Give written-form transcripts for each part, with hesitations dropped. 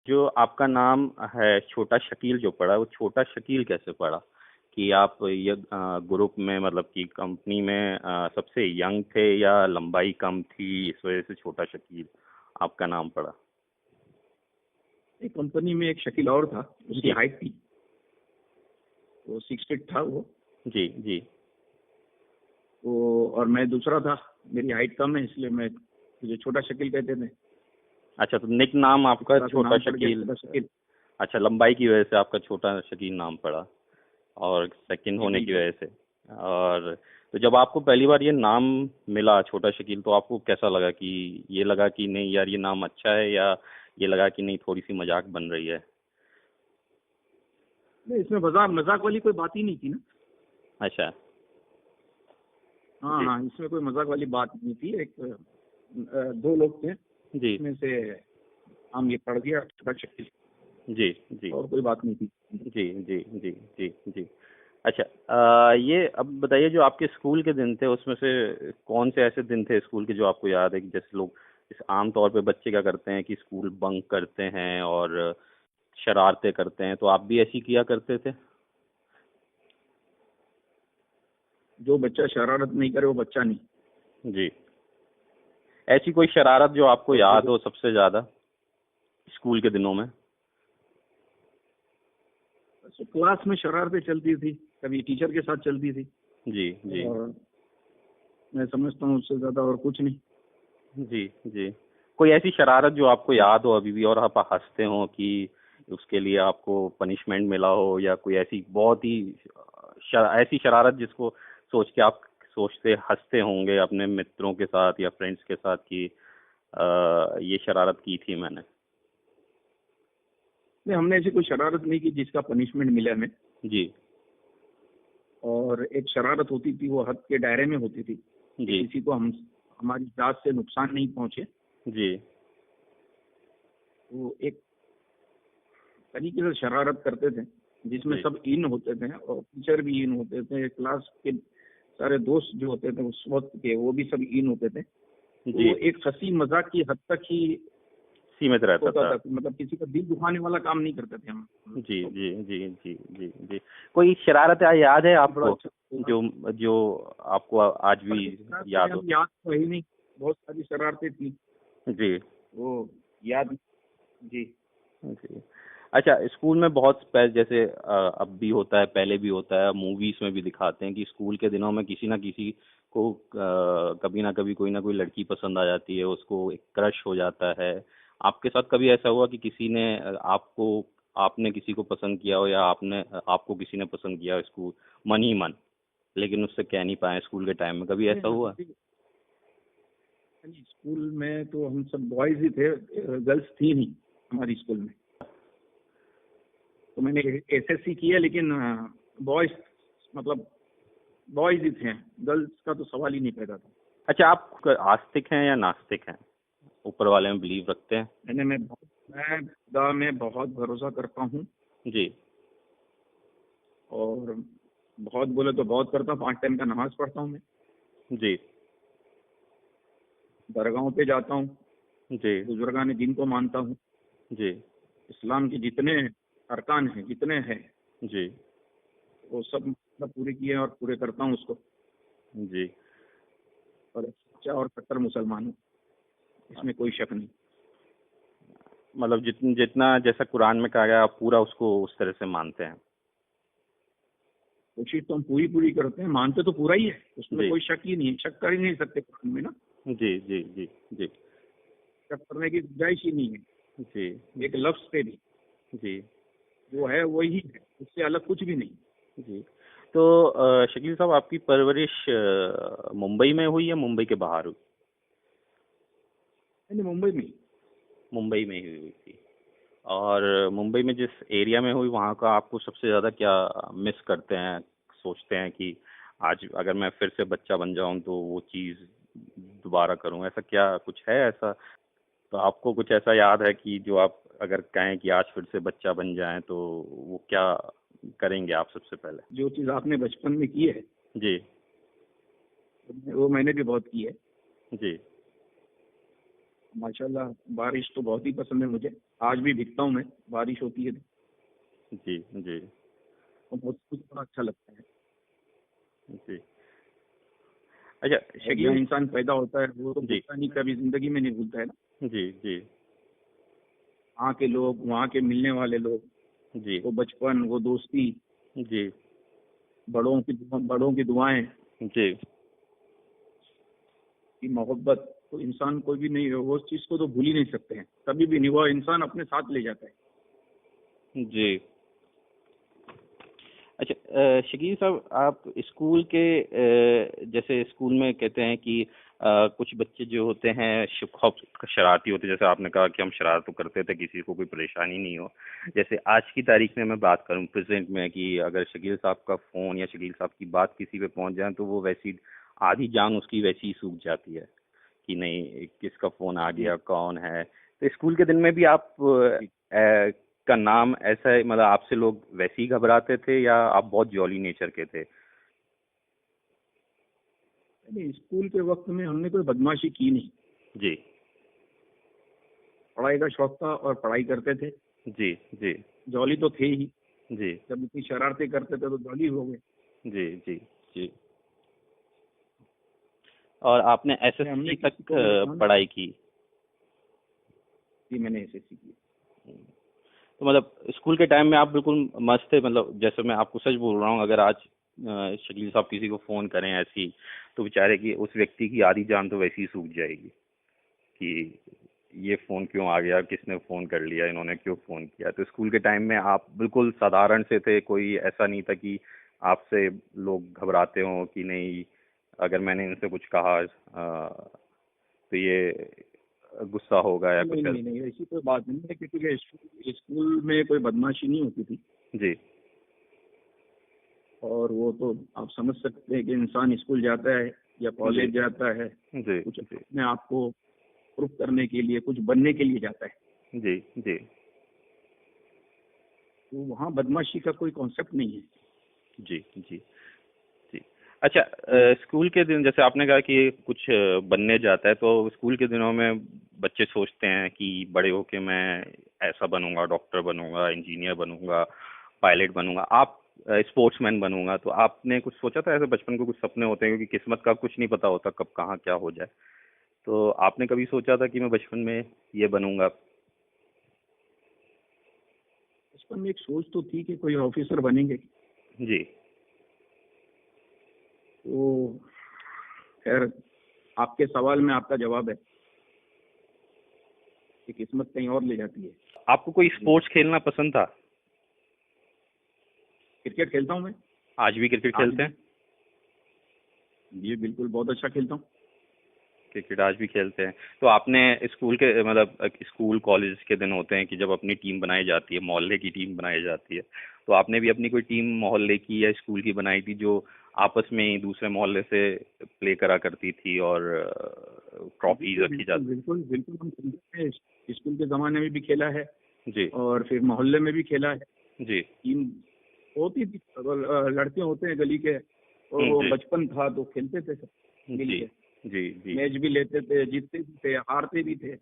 जो आपका नाम है छोटा शकील जो पड़ा, वो छोटा शकील कैसे पड़ा? कि आप ये ग्रुप में, मतलब कि कंपनी में सबसे यंग थे या लंबाई कम थी, इस वजह से छोटा शकील आपका नाम पड़ा? एक कंपनी में एक शकील और था, उसकी जी हाइट थी, वो 6 फीट था वो। जी जी। वो और मैं दूसरा था, मेरी हाइट कम है इसलिए मैं मुझे छोटा शकील कहते थे। अच्छा, तो निक नाम इस आपका तरह से छोटा नाम पड़ गया शकील। छोटा शकील। अच्छा, लंबाई की वजह से आपका छोटा शकील नाम पड़ा और सेकंड जी होने की बिल्कुल। वजह से। और तो जब आपको पहली बार ये नाम मिला छोटा शकील, तो आपको कैसा लगा? कि ये लगा कि नहीं यार ये नाम अच्छा है, या ये लगा कि नहीं थोड़ी सी मजाक बन रही है? नहीं, इसमें मजाक मजाक वाली कोई बात ही नहीं थी ना। अच्छा। हाँ जी हाँ, इसमें कोई मजाक वाली बात नहीं थी। एक दो लोग थे, जी उसमें से हम ये पड़ गया छोटा शकील, जी जी और कोई बात नहीं थी। जी जी जी जी जी। अच्छा, ये अब बताइए, जो आपके स्कूल के दिन थे उसमें से कौन से ऐसे दिन थे स्कूल के जो आपको याद है कि जैसे लोग इस आम तौर पे बच्चे क्या करते हैं कि स्कूल बंक करते हैं और शरारतें करते हैं, तो आप भी ऐसी किया करते थे? जो बच्चा शरारत नहीं करे वो बच्चा नहीं। जी। ऐसी कोई शरारत जो आपको और याद जो हो सबसे ज्यादा स्कूल के दिनों में? क्लास में शरारतें चलती थी, कभी टीचर के साथ चलती थी, जी जी और मैं समझता हूँ उससे ज्यादा और कुछ नहीं। जी जी। कोई ऐसी शरारत जो आपको याद हो अभी भी और आप हंसते हो कि उसके लिए आपको पनिशमेंट मिला हो, या कोई ऐसी बहुत ही ऐसी शरारत जिसको सोच के आप सोचते हंसते होंगे अपने मित्रों के साथ या फ्रेंड्स के साथ कि ये शरारत की थी मैंने? नहीं, हमने ऐसी कोई शरारत नहीं की जिसका पनिशमेंट मिला हमें। जी और एक शरारत होती थी, वो हद के दायरे में होती थी कि जी किसी को हम हमारी जात से नुकसान नहीं पहुंचे। जी वो एक तरीके से शरारत करते थे जिसमें जी सब इन होते थे और टीचर भी इन होते थे, क्लास के सारे दोस्त जो होते थे उस वक्त के वो भी सब इन होते थे। तो जी। वो एक हंसी मजाक की हद तक ही सीमित रहता होता था। था, मतलब किसी का दिल दुखाने वाला काम नहीं करते थे हम। जी तो जी जी जी जी जी। कोई शरारत याद है बड़ा आपको अच्छा था। जो जो आपको आज भी बड़ी शरारतें याद हो? हम याद तो है ही नहीं, बहुत सारी शरारतें थी जी वो याद। जी। जी। अच्छा, स्कूल में बहुत जैसे अब भी होता है, पहले भी होता है, मूवीज में भी दिखाते हैं कि स्कूल के दिनों में किसी ना किसी को कभी ना कभी कोई ना कोई लड़की पसंद आ जाती है, उसको एक क्रश हो जाता है। आपके साथ कभी ऐसा हुआ कि किसी ने आपने किसी को पसंद किया हो, या आपने आपको किसी ने पसंद किया हो स्कूल मन ही मन, लेकिन उससे कह नहीं पाए स्कूल के टाइम में? कभी नहीं, ऐसा हुआ? नहीं, स्कूल में तो हम सब बॉयज ही थे, गर्ल्स थी नहीं हमारी स्कूल में। तो मैंने एसएससी किया, लेकिन बॉयज, मतलब बॉयज ही थे, गर्ल्स का तो सवाल ही नहीं पैदा था। अच्छा, आप आस्तिक हैं या नास्तिक हैं? ऊपर वाले में बिलीव रखते हैं? मैं खुदा में बहुत भरोसा करता हूँ, जी और बहुत बोले तो बहुत करता हूँ। 5 टाइम का नमाज पढ़ता हूँ मैं, जी दरगाहों पे जाता हूँ, जी बुजुर्गान दिन को मानता हूँ। जी इस्लाम के जितने अरकान हैं, जितने हैं, जी वो सब मतलब पूरे किए हैं और पूरे करता हूँ उसको। जी। और एक सच्चा और कट्टर मुसलमान हूँ, इसमें कोई शक नहीं। मतलब जितना जैसा कुरान में कहा गया, आप पूरा उसको उस तरह से मानते हैं? कोशिश तो हम पूरी पूरी करते हैं, मानते तो पूरा ही है, उसमें जी कोई शक ही नहीं है। शक कर ही नहीं सकते कुरान में ना, जी जी जी जी शक करने की गुंजाइश ही नहीं है जी एक लफ्ज पे भी। जी जो है वही है, उससे अलग कुछ भी नहीं। जी। तो शकील साहब, आपकी परवरिश मुंबई में हुई या मुंबई के बाहर हुई? मैंने मुंबई में ही। मुंबई में ही हुई थी। और मुंबई में जिस एरिया में हुई, वहाँ का आपको सबसे ज़्यादा क्या मिस करते हैं, सोचते हैं कि आज अगर मैं फिर से बच्चा बन जाऊं तो वो चीज़ दोबारा करूं? ऐसा क्या कुछ है ऐसा? तो आपको कुछ ऐसा याद है कि जो आप अगर कहें कि आज फिर से बच्चा बन जाएं तो वो क्या करेंगे आप सबसे पहले? जो चीज आपने बचपन में की है जी वो मैंने भी बहुत की है। जी माशाल्लाह, बारिश तो बहुत ही पसंद है मुझे। आज भी भीगता हूँ मैं, बारिश होती है जी जी तो बहुत कुछ बड़ा अच्छा लगता है। जी। अच्छा और जहाँ शकील। इंसान पैदा होता है वो तो जी भूलता नहीं, कभी जिंदगी में नहीं भूलता है ना। जी जी वहाँ के लोग, वहाँ के मिलने वाले लोग, जी वो बचपन, वो दोस्ती, जी बड़ों की दुआएं, जी की मोहब्बत, तो इंसान कोई भी नहीं, वो उस चीज को तो भूल ही नहीं सकते हैं कभी भी नहीं, वो इंसान अपने साथ ले जाता है। जी। अच्छा शकील साहब, आप स्कूल के जैसे स्कूल में कहते हैं कि कुछ बच्चे जो होते हैं खूब शरारती होते हैं, जैसे आपने कहा कि हम शरारत तो करते थे, किसी को कोई परेशानी नहीं हो। जैसे आज की तारीख में मैं बात करूं प्रेजेंट में, कि अगर शकील साहब का फ़ोन या शकील साहब की बात किसी पे पहुंच जाए तो वो वैसी आधी जान उसकी वैसी ही सूख जाती है कि नहीं किसका फ़ोन आ जी गया, कौन है। तो स्कूल के दिन में भी आप जी। का नाम ऐसा है, मतलब आपसे लोग वैसे ही घबराते थे या आप बहुत जॉली नेचर के थे? नहीं, स्कूल के वक्त में हमने कोई बदमाशी की नहीं। जी पढ़ाई का शौक था और पढ़ाई करते थे। जी जी जॉली तो थे ही, जी जब इतनी शरारतें करते थे तो जॉली हो गए। जी जी जी। और आपने इसमें हमने एसएससी तक किसी को भी नुकसान, पढ़ाई की? जी मैंने एसएससी की। तो मतलब स्कूल के टाइम में आप बिल्कुल मस्त थे, मतलब जैसे मैं आपको सच बोल रहा हूँ, अगर आज शकील साहब किसी को फ़ोन करें ऐसी, तो बेचारे की उस व्यक्ति की आधी जान तो वैसे ही सूख जाएगी कि ये फ़ोन क्यों आ गया, किसने फ़ोन कर लिया, इन्होंने क्यों फ़ोन किया। तो स्कूल के टाइम में आप बिल्कुल साधारण से थे, कोई ऐसा नहीं था कि आपसे लोग घबराते हों कि नहीं अगर मैंने इनसे कुछ कहा तो ये गुस्सा होगा या नहीं कुछ नहीं ऐसा? नहीं, ऐसी कोई बात नहीं है, क्योंकि स्कूल में कोई बदमाशी नहीं होती थी। जी और वो तो आप समझ सकते हैं कि इंसान स्कूल जाता है या जी कॉलेज जाता है जी कुछ जी अपने आप को प्रूफ करने के लिए, कुछ बनने के लिए जाता है। जी जी तो वहाँ बदमाशी का कोई कॉन्सेप्ट नहीं है। जी जी जी। अच्छा स्कूल के दिन जैसे आपने कहा कि कुछ बनने जाता है, तो स्कूल के दिनों में बच्चे सोचते हैं कि बड़े होके मैं ऐसा बनूंगा, डॉक्टर बनूंगा, इंजीनियर बनूंगा, पायलट बनूंगा, आप स्पोर्ट्समैन बनूंगा। तो आपने कुछ सोचा था ऐसे? बचपन को कुछ सपने होते हैं, क्योंकि किस्मत का कुछ नहीं पता होता कब कहाँ क्या हो जाए। तो आपने कभी सोचा था कि मैं बचपन में ये बनूंगा? बचपन में एक सोच तो थी कि कोई ऑफिसर बनेंगे। जी तो खैर, आपके सवाल में आपका जवाब है कि किस्मत कहीं और ले जाती है। आपको कोई जी, स्पोर्ट्स खेलना पसंद था? क्रिकेट खेलता हूँ मैं आज भी क्रिकेट आज खेलते भी। हैं? जी बिल्कुल, बहुत अच्छा खेलता हूँ। क्रिकेट आज भी खेलते हैं? तो आपने स्कूल के मतलब स्कूल कॉलेज के दिन होते हैं कि जब अपनी टीम बनाई जाती है, मोहल्ले की टीम बनाई जाती है, तो आपने भी अपनी कोई टीम मोहल्ले की या स्कूल की बनाई थी जो आपस में ही दूसरे मोहल्ले से प्ले करा करती थी और ट्रॉफीज बिल्कुल रखी बिल्कुल जाती? बिल्कुल बिल्कुल, हम खेलते हैं। स्कूल के ज़माने में भी खेला है जी और फिर मोहल्ले में भी खेला है। जी टीम होती थी, लड़के होते हैं गली के, और वो जी बचपन था तो खेलते थे सब मिल जी के। जी जी मैच भी लेते थे, जीतते भी थे, हारते भी थे।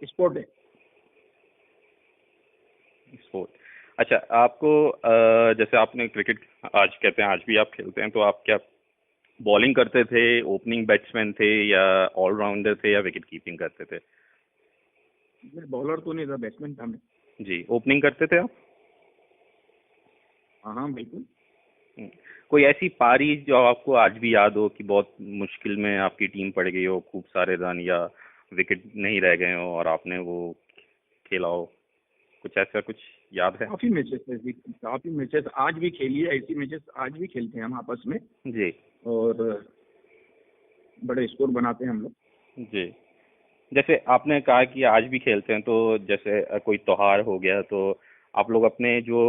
स्पोर्ट है। स्पोर्ट। अच्छा आपको जैसे आपने क्रिकेट आज कहते हैं आज भी आप खेलते हैं, तो आप क्या बॉलिंग करते थे, ओपनिंग बैट्समैन थे, या ऑलराउंडर थे, या विकेट कीपिंग करते थे? मैं बॉलर तो नहीं था, बैट्समैन था मैं। जी ओपनिंग करते थे आप? हाँ हाँ बिल्कुल। हम्म। कोई ऐसी पारी जो आपको आज भी याद हो कि बहुत मुश्किल में आपकी टीम पड़ गई हो, खूब सारे रन या विकेट नहीं रह गए हो और आपने वो खेला हो, कुछ ऐसा कुछ याद है? काफी मैचेस ऐसी, काफी मैचेस आज भी खेली है, ऐसी मैचेस आज भी खेलते हैं हम आपस में। जी और बड़े स्कोर बनाते हैं हम लोग। जी। जैसे आपने कहा कि आज भी खेलते हैं, तो जैसे कोई त्योहार हो गया तो आप लोग अपने जो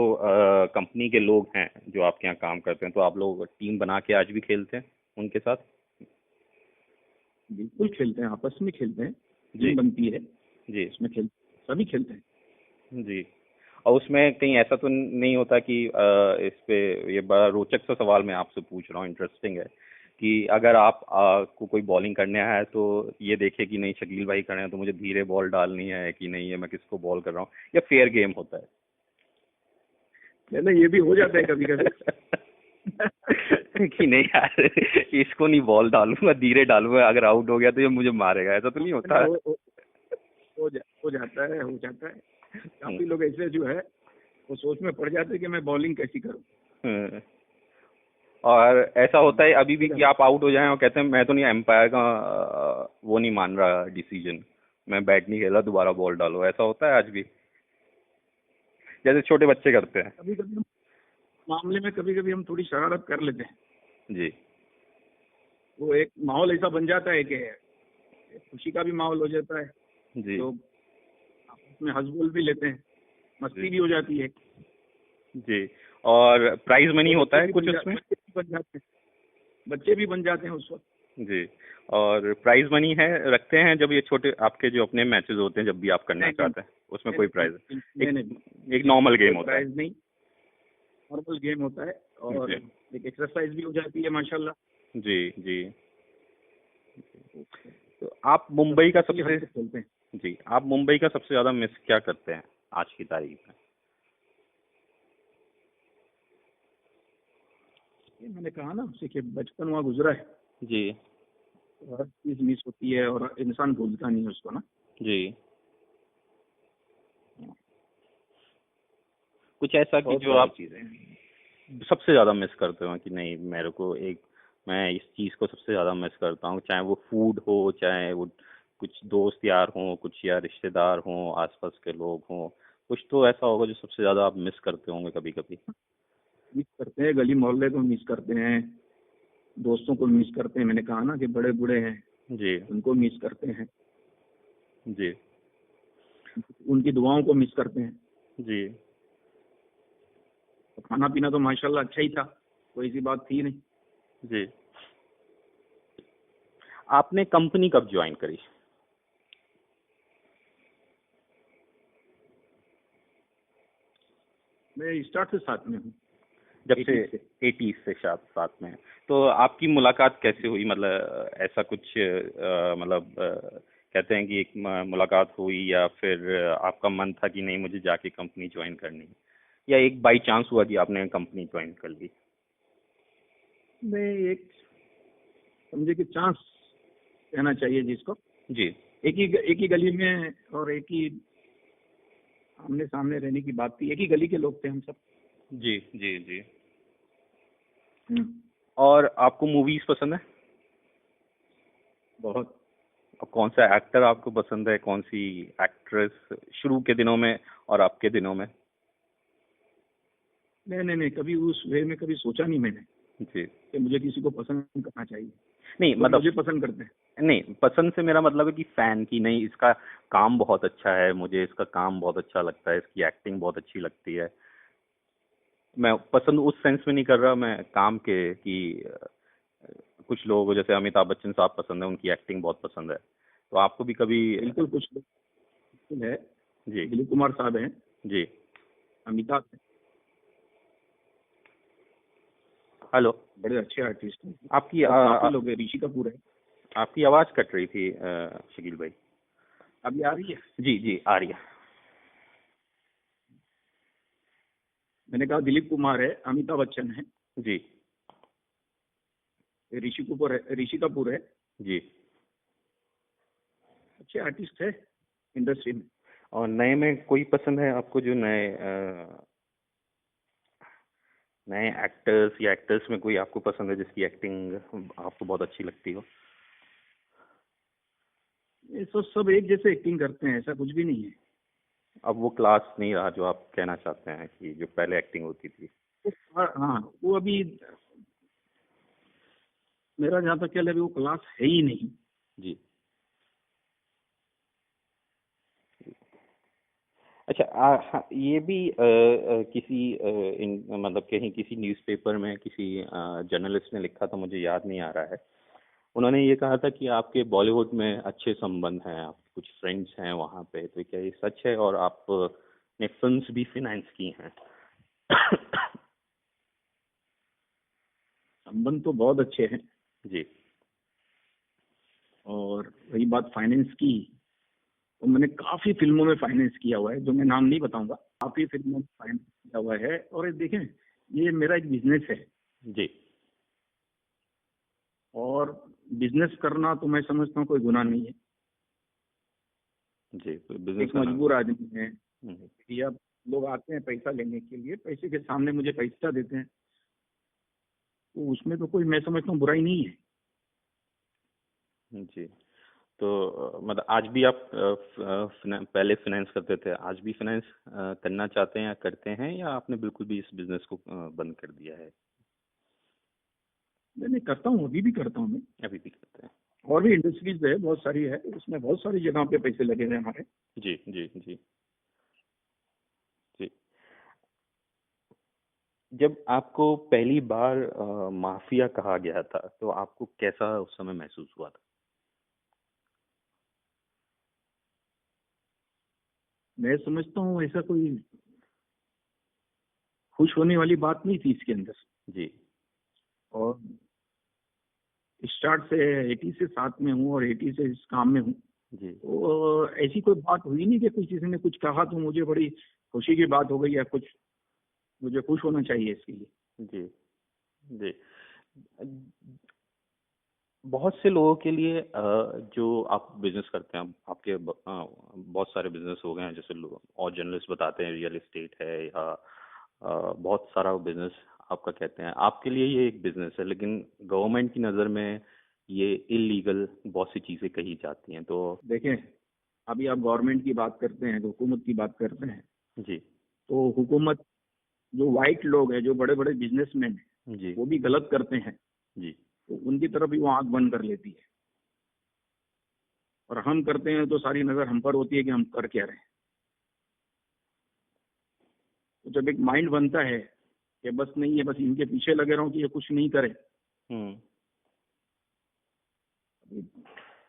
कंपनी के लोग हैं जो आपके यहाँ काम करते हैं, तो आप लोग टीम बना के आज भी खेलते हैं उनके साथ? बिल्कुल खेलते हैं, आपस में खेलते हैं। जी टीम बनती है, जी उसमें सभी खेलते हैं। जी। और उसमें कहीं ऐसा तो नहीं होता कि इस पे ये बड़ा रोचक सा सवाल मैं आपसे पूछ रहा हूँ, इंटरेस्टिंग है, कि अगर आप को कोई बॉलिंग करने आया है तो ये देखे कि नहीं शकील भाई खड़े हैं तो मुझे धीरे बॉल डालनी है कि नहीं है, मैं किसको बॉल कर रहा हूँ, या फेयर गेम होता है? नहीं, ये भी हो जाता है कभी कभी। कि नहीं यार इसको नहीं बॉल डालूंगा, धीरे डालूंगा, अगर आउट हो गया तो ये मुझे मारेगा, ऐसा तो नहीं होता है? हो जाता है, हो जाता है। काफी लोग ऐसे जो है वो सोच में पड़ जाते हैं कि मैं बॉलिंग कैसी करूं। हम्म। और ऐसा होता है अभी भी कि आप आउट हो जाएं और कहते हैं मैं तो नहीं, एम्पायर का वो नहीं मान रहा डिसीजन, मैं बैट नहीं खेला, दोबारा बॉल डालो, ऐसा होता है आज भी जैसे छोटे बच्चे करते हैं? कभी कभी मामले में कभी कभी हम थोड़ी शरारत कर लेते हैं। जी वो एक माहौल ऐसा बन जाता है कि खुशी का भी माहौल हो जाता है, जी लोग आपस में हंस बोल भी लेते हैं, मस्ती जी भी हो जाती है। जी। और प्राइज मनी तो होता है कुछ उसमें? बच्चे भी बन जाते हैं उस वक्त। जी। और प्राइज मनी है रखते हैं जब ये छोटे आपके जो अपने मैचेस होते हैं, जब भी आप करना नहीं चाहते हैं उसमें कोई प्राइज? नहीं एक नहीं, एक नॉर्मल गेम होता है? प्राइज नहीं, नॉर्मल गेम होता है और जी एक एक्सरसाइज भी हो जाती है माशाल्लाह। जी जी। तो आप मुंबई का इसीलिए सबसे हम सब खेलते हैं। जी, आप मुंबई का सबसे ज्यादा मिस क्या करते हैं आज की तारीख में? ये मैंने कहा ना आपसे कि बचपन वहाँ गुजरा है, जी तो हर चीज मिस होती है और इंसान भूलता नहीं है उसको ना। जी। कुछ ऐसा कि बहुत जो सारी आप चीजें हैं। सबसे ज्यादा मिस करते हो कि नहीं मेरे को एक, मैं इस चीज को सबसे ज्यादा मिस करता हूँ, चाहे वो फूड हो, चाहे वो कुछ दोस्त यार हों, कुछ या रिश्तेदार हों, आसपास के लोग हों, कुछ तो ऐसा होगा जो सबसे ज्यादा आप मिस करते होंगे कभी कभी? मिस करते हैं, गली मोहल्ले को मिस करते हैं, दोस्तों को मिस करते हैं। मैंने कहा ना कि बड़े बूढ़े हैं जी उनको मिस करते हैं, जी उनकी दुआओं को मिस करते हैं। जी। तो खाना पीना तो माशाल्लाह अच्छा ही था, कोई ऐसी बात थी नहीं। जी। आपने कंपनी कब ज्वाइन करी? मैं स्टार्ट से साथ में हूँ, जब से 80 से। 80 से साथ में? तो आपकी मुलाकात कैसे हुई, मतलब ऐसा कुछ मतलब कहते हैं कि एक मुलाकात हुई, या फिर आपका मन था कि नहीं मुझे जाके कंपनी ज्वाइन करनी है, या एक बाई चांस हुआ कि आपने कंपनी ज्वाइन कर ली? मैं एक समझे कि चांस कहना चाहिए जिसको। जी एक ही गली में और एक ही आमने सामने रहने की बात थी, एक ही गली के लोग थे हम सब। जी जी जी। हम्म, और आपको मूवीज पसंद है? बहुत। और कौन सा एक्टर आपको पसंद है, कौन सी एक्ट्रेस शुरू के दिनों में और आपके दिनों में? नहीं नहीं नहीं, कभी उस वे में कभी सोचा नहीं मैंने जी। कि मुझे किसी को पसंद करना चाहिए। नहीं लोग मतलब, मुझे पसंद करते हैं। नहीं पसंद से मेरा मतलब है कि फैन की नहीं, इसका काम बहुत अच्छा है, मुझे इसका काम बहुत अच्छा लगता है, इसकी एक्टिंग बहुत अच्छी लगती है। मैं पसंद उस सेंस में नहीं कर रहा, मैं काम के कि कुछ लोगों को जैसे अमिताभ बच्चन साहब पसंद है, उनकी एक्टिंग बहुत पसंद है, तो आपको भी कभी? बिल्कुल, कुछ लोग है, जी दिलीप कुमार साहब हैं, जी। अमिताभ हैं, हेलो। बड़े अच्छे आर्टिस्ट हैं। आपकी और काफी लोग हैं, ऋषि कपूर है। आपकी आवाज कट रही थी शकील भाई। अभी आ रही है? जी जी आ रही है। मैंने कहा दिलीप कुमार है, अमिताभ बच्चन है, जी ऋषि कपूर है। जी। अच्छे आर्टिस्ट है इंडस्ट्री में। और नए में कोई पसंद है आपको, जो नए नए एक्टर्स या एक्टर्स में कोई आपको पसंद है जिसकी एक्टिंग आपको बहुत अच्छी लगती हो? ये सब एक जैसे एक्टिंग करते हैं, ऐसा कुछ भी नहीं है। अब वो क्लास नहीं रहा जो आप कहना चाहते हैं कि जो पहले एक्टिंग होती थी? हाँ, वो अभी मेरा जहाँ तक ख्याल है अभी वो क्लास है ही नहीं। जी। अच्छा हाँ, ये भी किसी मतलब कहीं किसी न्यूज़पेपर में किसी जर्नलिस्ट ने लिखा था, मुझे याद नहीं आ रहा है। उन्होंने ये कहा था कि आपके बॉलीवुड में अच्छे संबंध हैं, आपके कुछ फ्रेंड्स हैं वहाँ पे, तो क्या ये सच है? और आपने फिल्म्स भी फिनेंस की हैं? संबंध तो बहुत अच्छे हैं, जी। और रही बात फाइनेंस की, तो मैंने काफ़ी फिल्मों में फाइनेंस किया हुआ है, जो मैं नाम नहीं बताऊंगा। काफ़ी फिल्मों में फाइनेंस किया हुआ है, और ये देखें, ये मेरा एक बिजनेस है। जी। और बिजनेस करना तो मैं समझता हूँ कोई गुनाह नहीं है। जी, बिजनेस एक करना। मजबूर आदमी है, हम्म, या लोग आते हैं पैसा लेने के लिए, पैसे के सामने मुझे पैसा देते हैं, तो उसमें तो कोई, मैं समझता हूँ, बुराई नहीं है। जी। तो मतलब आज भी आप पहले फाइनेंस करते थे, आज भी फाइनेंस करना चाहते हैं या करते हैं, या आपने बिल्कुल भी इस बिजनेस को बंद कर दिया है? मैं करता हूँ, अभी भी करता हूँ मैं। अभी भी करते हैं? और भी इंडस्ट्रीज है, बहुत सारी है, उसमें बहुत सारी जगह पे पैसे लगे हैं हमारे। जी जी जी जी। जब आपको पहली बार माफिया कहा गया था, तो आपको कैसा उस समय महसूस हुआ था? मैं समझता हूँ ऐसा कोई खुश होने वाली बात नहीं थी इसके अंदर। जी और स्टार्ट से 80 से साथ में हूँ, और 80 से इस काम में हूँ। जी तो ऐसी कोई बात हुई नहीं कि कोई किसी ने कुछ कहा तो मुझे बड़ी खुशी की बात हो गई, या कुछ मुझे खुश होना चाहिए इसके लिए। जी जी। बहुत से लोगों के लिए जो आप बिजनेस करते हैं, आपके बहुत सारे बिजनेस हो गए हैं, जैसे लोग और जर्नलिस्ट बताते हैं रियल एस्टेट है, या बहुत सारा बिजनेस आपका कहते हैं, आपके लिए ये एक बिजनेस है, लेकिन गवर्नमेंट की नज़र में ये इलीगल बहुत सी चीज़ें कही जाती हैं। तो देखें, अभी आप गवर्नमेंट की बात करते हैं, तो हुकूमत की बात करते हैं, जी तो हुकूमत, जो वाइट लोग हैं, जो बड़े बड़े बिजनेसमैन हैं, जी वो भी गलत करते हैं, जी तो उनकी तरफ भी वो आंख बंद कर लेती है। और हम करते हैं तो सारी नज़र हम पर होती है कि हम कर क्या रहे हैं। तो जब एक माइंड बनता है कि बस नहीं है, बस इनके पीछे लगे रहो कि ये कुछ नहीं करे। हम्म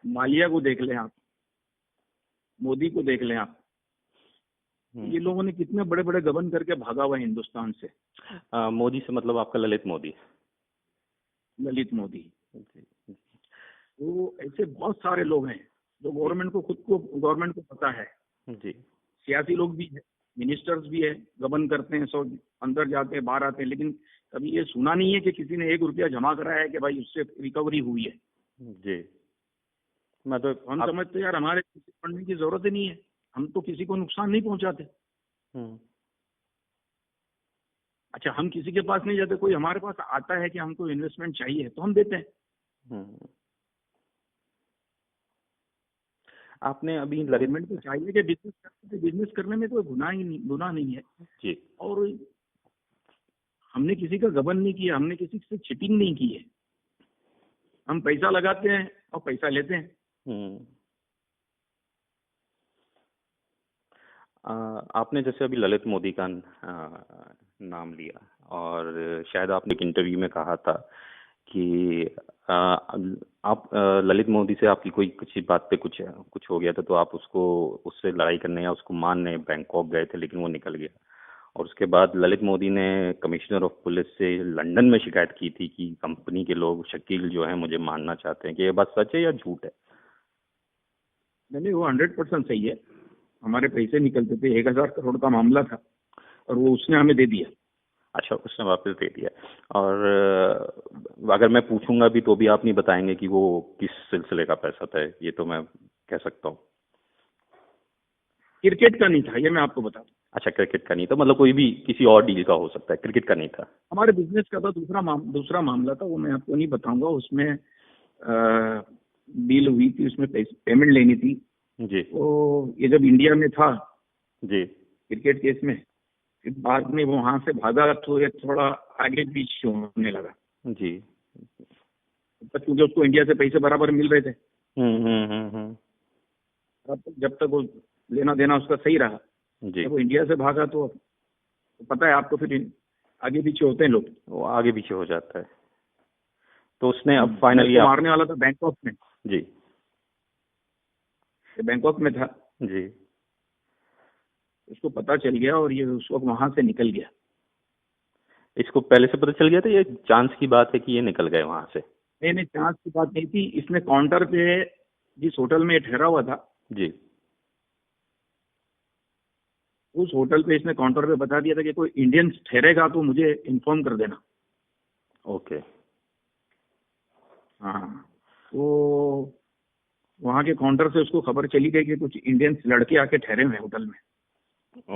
मालिया को देख लें आप, मोदी को देख लें आप, ये लोगों ने कितने बड़े बड़े गबन करके भागा हुआ है हिंदुस्तान से। मोदी से मतलब आपका ललित मोदी? ललित मोदी। जी तो ऐसे बहुत सारे लोग हैं जो गवर्नमेंट को, खुद को गवर्नमेंट को पता है। जी सियासी लोग भी है, मिनिस्टर्स भी है, गबन करते हैं, सब अंदर जाते हैं, बाहर आते हैं, लेकिन कभी ये सुना नहीं है कि किसी ने 1 रुपया जमा कराया है कि भाई उससे रिकवरी हुई है। जी। मतलब हम समझते हैं यार हमारे किसी फंडिंग की जरूरत ही नहीं है, हम तो किसी को नुकसान नहीं पहुंचाते। हम्म अच्छा, हम किसी के पास नहीं जाते, कोई हमारे पास आता है कि हमको इन्वेस्टमेंट चाहिए तो हम देते हैं। हम्म। आपने अभी ललित गवर्नमेंट को चाहिए कि बिजनेस करने में कोई गुनाह नहीं है। जी और हमने किसी का गबन नहीं किया, हमने किसी से चिटिंग नहीं की है। हम पैसा लगाते हैं और पैसा लेते हैं। हम्म। आपने जैसे अभी ललित मोदी का नाम लिया, और शायद आपने एक इंटरव्यू में कहा था कि आप ललित मोदी से आपकी कोई कुछ बात पे कुछ कुछ हो गया था, तो आप उसको, उससे लड़ाई करने या उसको मारने बैंकॉक गए थे, लेकिन वो निकल गया। और उसके बाद ललित मोदी ने कमिश्नर ऑफ पुलिस से लंदन में शिकायत की थी कि कंपनी के लोग, शकील जो है, मुझे मारना चाहते हैं। कि ये बात सच है या झूठ है? नहीं, वो 100% सही है। हमारे पैसे निकलते थे, 1,000 करोड़ का मामला था, और वो उसने हमें दे दिया। अच्छा, उसने वापस दे दिया। और अगर मैं पूछूंगा भी तो भी आप नहीं बताएंगे कि वो किस सिलसिले का पैसा था? ये तो मैं कह सकता हूँ। क्रिकेट का नहीं था, ये मैं आपको बता दूं। अच्छा, क्रिकेट का नहीं था, मतलब कोई भी किसी और डील का हो सकता है, क्रिकेट का नहीं था? हमारे बिजनेस का था, दूसरा मामला था, वो मैं आपको नहीं बताऊंगा। उसमें डील हुई थी, उसमें पेमेंट लेनी थी। जी तो ये जब इंडिया में था जी क्रिकेट केस में, फिर बाद में वो वहां से भागा, तो ये थोड़ा आगे पीछे होने लगा, जी। क्योंकि उसको इंडिया से पैसे बराबर मिल रहे थे। हम्म। जब तक वो लेना देना उसका सही रहा, जी। जब वो इंडिया से भागा तो पता है आपको, फिर आगे पीछे होते हैं लोग। वो आगे पीछे हो जाता है। तो उसने अब फाइनली मारने वाला था बैंकॉक में। जी ये बैंकॉक में था, जी। उसको पता चल गया, और ये उस वक्त वहां से निकल गया। इसको पहले से पता चल गया था, ये चांस की बात है कि ये निकल गए वहां से? नहीं नहीं, चांस की बात नहीं थी। इसने काउंटर पे, जिस होटल में ये ठहरा हुआ था, जी। उस होटल पे इसने काउंटर पे बता दिया था कि कोई इंडियन ठहरेगा तो मुझे इन्फॉर्म कर देना। ओके। हाँ, तो वहाँ के काउंटर से उसको खबर चली गई कि कुछ इंडियंस लड़के आके ठहरे हुए हैं होटल में।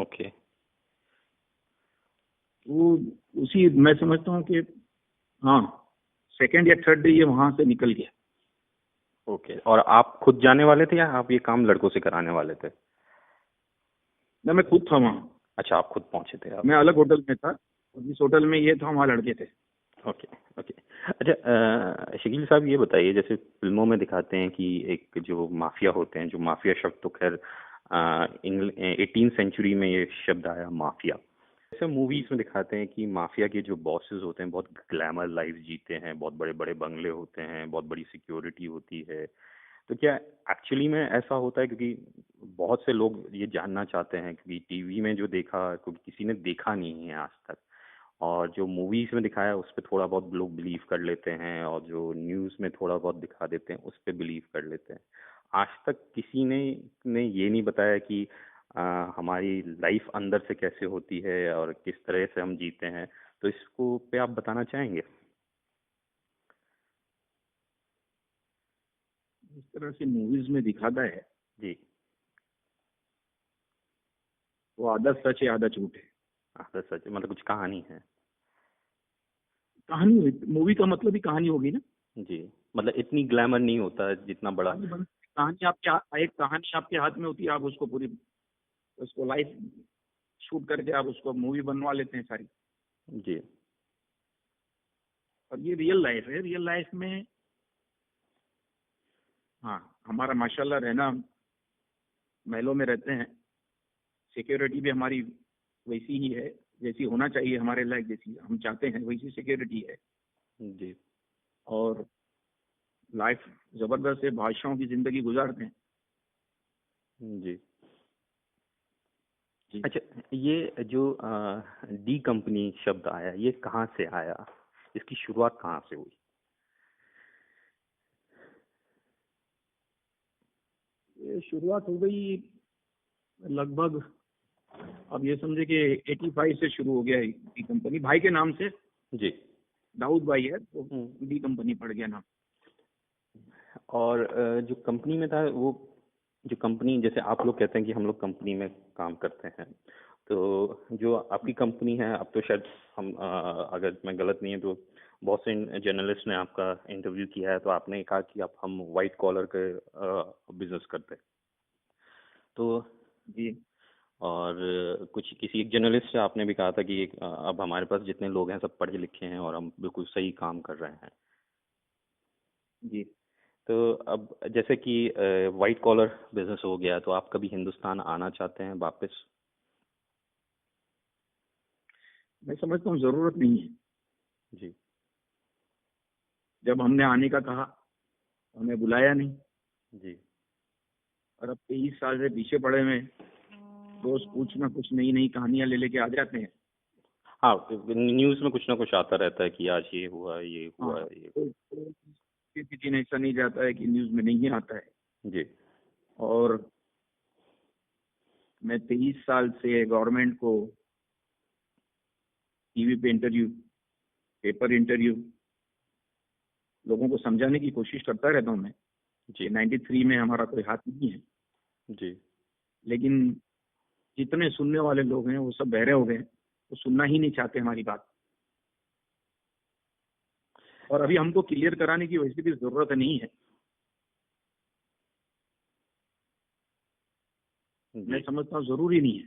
ओके। वो उसी, मैं समझता हूँ कि हाँ, सेकेंड या थर्ड डे ये वहाँ से निकल गया। ओके, और आप खुद जाने वाले थे या आप ये काम लड़कों से कराने वाले थे? ना, मैं खुद था वहाँ। अच्छा, आप खुद पहुंचे थे आप। मैं अलग होटल में था, और जिस होटल में ये था वहाँ लड़के थे। ओके। ओके। अच्छा, शकील साहब ये बताइए, जैसे फिल्मों में दिखाते हैं कि एक जो माफिया होते हैं, जो माफिया शब्द तो खैर 18th सेंचुरी में ये शब्द आया माफिया। जैसे मूवीज में दिखाते हैं कि माफिया के जो बॉसेस होते हैं बहुत ग्लैमर लाइफ जीते हैं, बहुत बड़े बड़े बंगले होते हैं, बहुत बड़ी सिक्योरिटी होती है। तो क्या एक्चुअली में ऐसा होता है? क्योंकि बहुत से लोग ये जानना चाहते हैं, क्योंकि टीवी में जो देखा, क्योंकि किसी ने देखा नहीं है आज तक, और जो मूवीज में दिखाया उस पर थोड़ा बहुत लोग बिलीव कर लेते हैं, और जो न्यूज में थोड़ा बहुत दिखा देते हैं उस पर बिलीव कर लेते हैं। आज तक किसी ने ये नहीं बताया कि हमारी लाइफ अंदर से कैसे होती है और किस तरह से हम जीते हैं। तो इसको पे आप बताना चाहेंगे? इस तरह से मूवीज में दिखाता है, जी। वो आधा सच है आधा झूठ है। हाँ, सच मतलब कुछ कहानी है। कहानी, मूवी का मतलब ही कहानी होगी ना। जी। मतलब इतनी ग्लैमर नहीं होता जितना बड़ा। कहानी आपके एक कहानी आपके हाथ में होती है, आप उसको पूरी, उसको लाइव शूट करके आप उसको मूवी बनवा लेते हैं सारी। जी। और ये रियल लाइफ है। रियल लाइफ में हाँ, हमारा माशाल्लाह रहना, महलों में रहते हैं, सिक्योरिटी भी हमारी वैसी ही है जैसी होना चाहिए हमारे लायक, जैसी हम चाहते हैं वैसी सिक्योरिटी है। जी। और लाइफ जबरदस्त है, बादशाहों की जिंदगी गुजारते हैं। जी। जी। अच्छा, ये जो डी कंपनी शब्द आया, ये कहाँ से आया? इसकी शुरुआत कहाँ से हुई? ये शुरुआत हो गई लगभग, अब ये समझे कि 85 से शुरू हो गया है डी कंपनी, भाई के नाम से। जी। दाऊद भाई है तो हम्म। डी कंपनी पड़ गया नाम। और जो कंपनी में था वो, जो कंपनी, जैसे आप लोग कहते हैं कि हम लोग कंपनी में काम करते हैं, तो जो आपकी कंपनी है, अब तो शायद हम अगर मैं गलत नहीं है तो बहुत से जर्नलिस्ट ने आपका इंटरव्यू किया है, तो आपने कहा कि आप हम वाइट कॉलर के बिजनेस करते हैं। तो जी। और कुछ किसी एक जर्नलिस्ट से आपने भी कहा था कि अब हमारे पास जितने लोग हैं सब पढ़े लिखे हैं और हम बिल्कुल सही काम कर रहे हैं। जी। तो अब जैसे कि वाइट कॉलर बिजनेस हो गया, तो आप कभी हिंदुस्तान आना चाहते हैं वापस? मैं समझता हूँ जरूरत नहीं है। जी। जब हमने आने का कहा, हमें बुलाया नहीं। जी। और अब 23 साल से पीछे पड़े हुए हैं। रोज कुछ ना कुछ नई नई कहानियां ले लेके आ जाते हैं। हाँ, न्यूज़ में कुछ ना कुछ आता रहता है कि आज ये हुआ, ये हुआ, हाँ, ये। तो किसी दिन ऐसा नहीं जाता है कि न्यूज में नहीं आता है। जी। और मैं 23 साल से गवर्नमेंट को टीवी पे इंटरव्यू, पेपर इंटरव्यू, लोगों को समझाने की कोशिश करता रहता हूँ मैं कि जी। 93 में हमारा कोई हाथ नहीं है। जी। लेकिन जितने सुनने वाले लोग हैं वो सब बहरे हो गए हैं, वो सुनना ही नहीं चाहते हमारी बात। और अभी हमको क्लियर कराने की वैसे भी जरूरत नहीं है। मैं जी। समझता हूँ जरूरी नहीं है।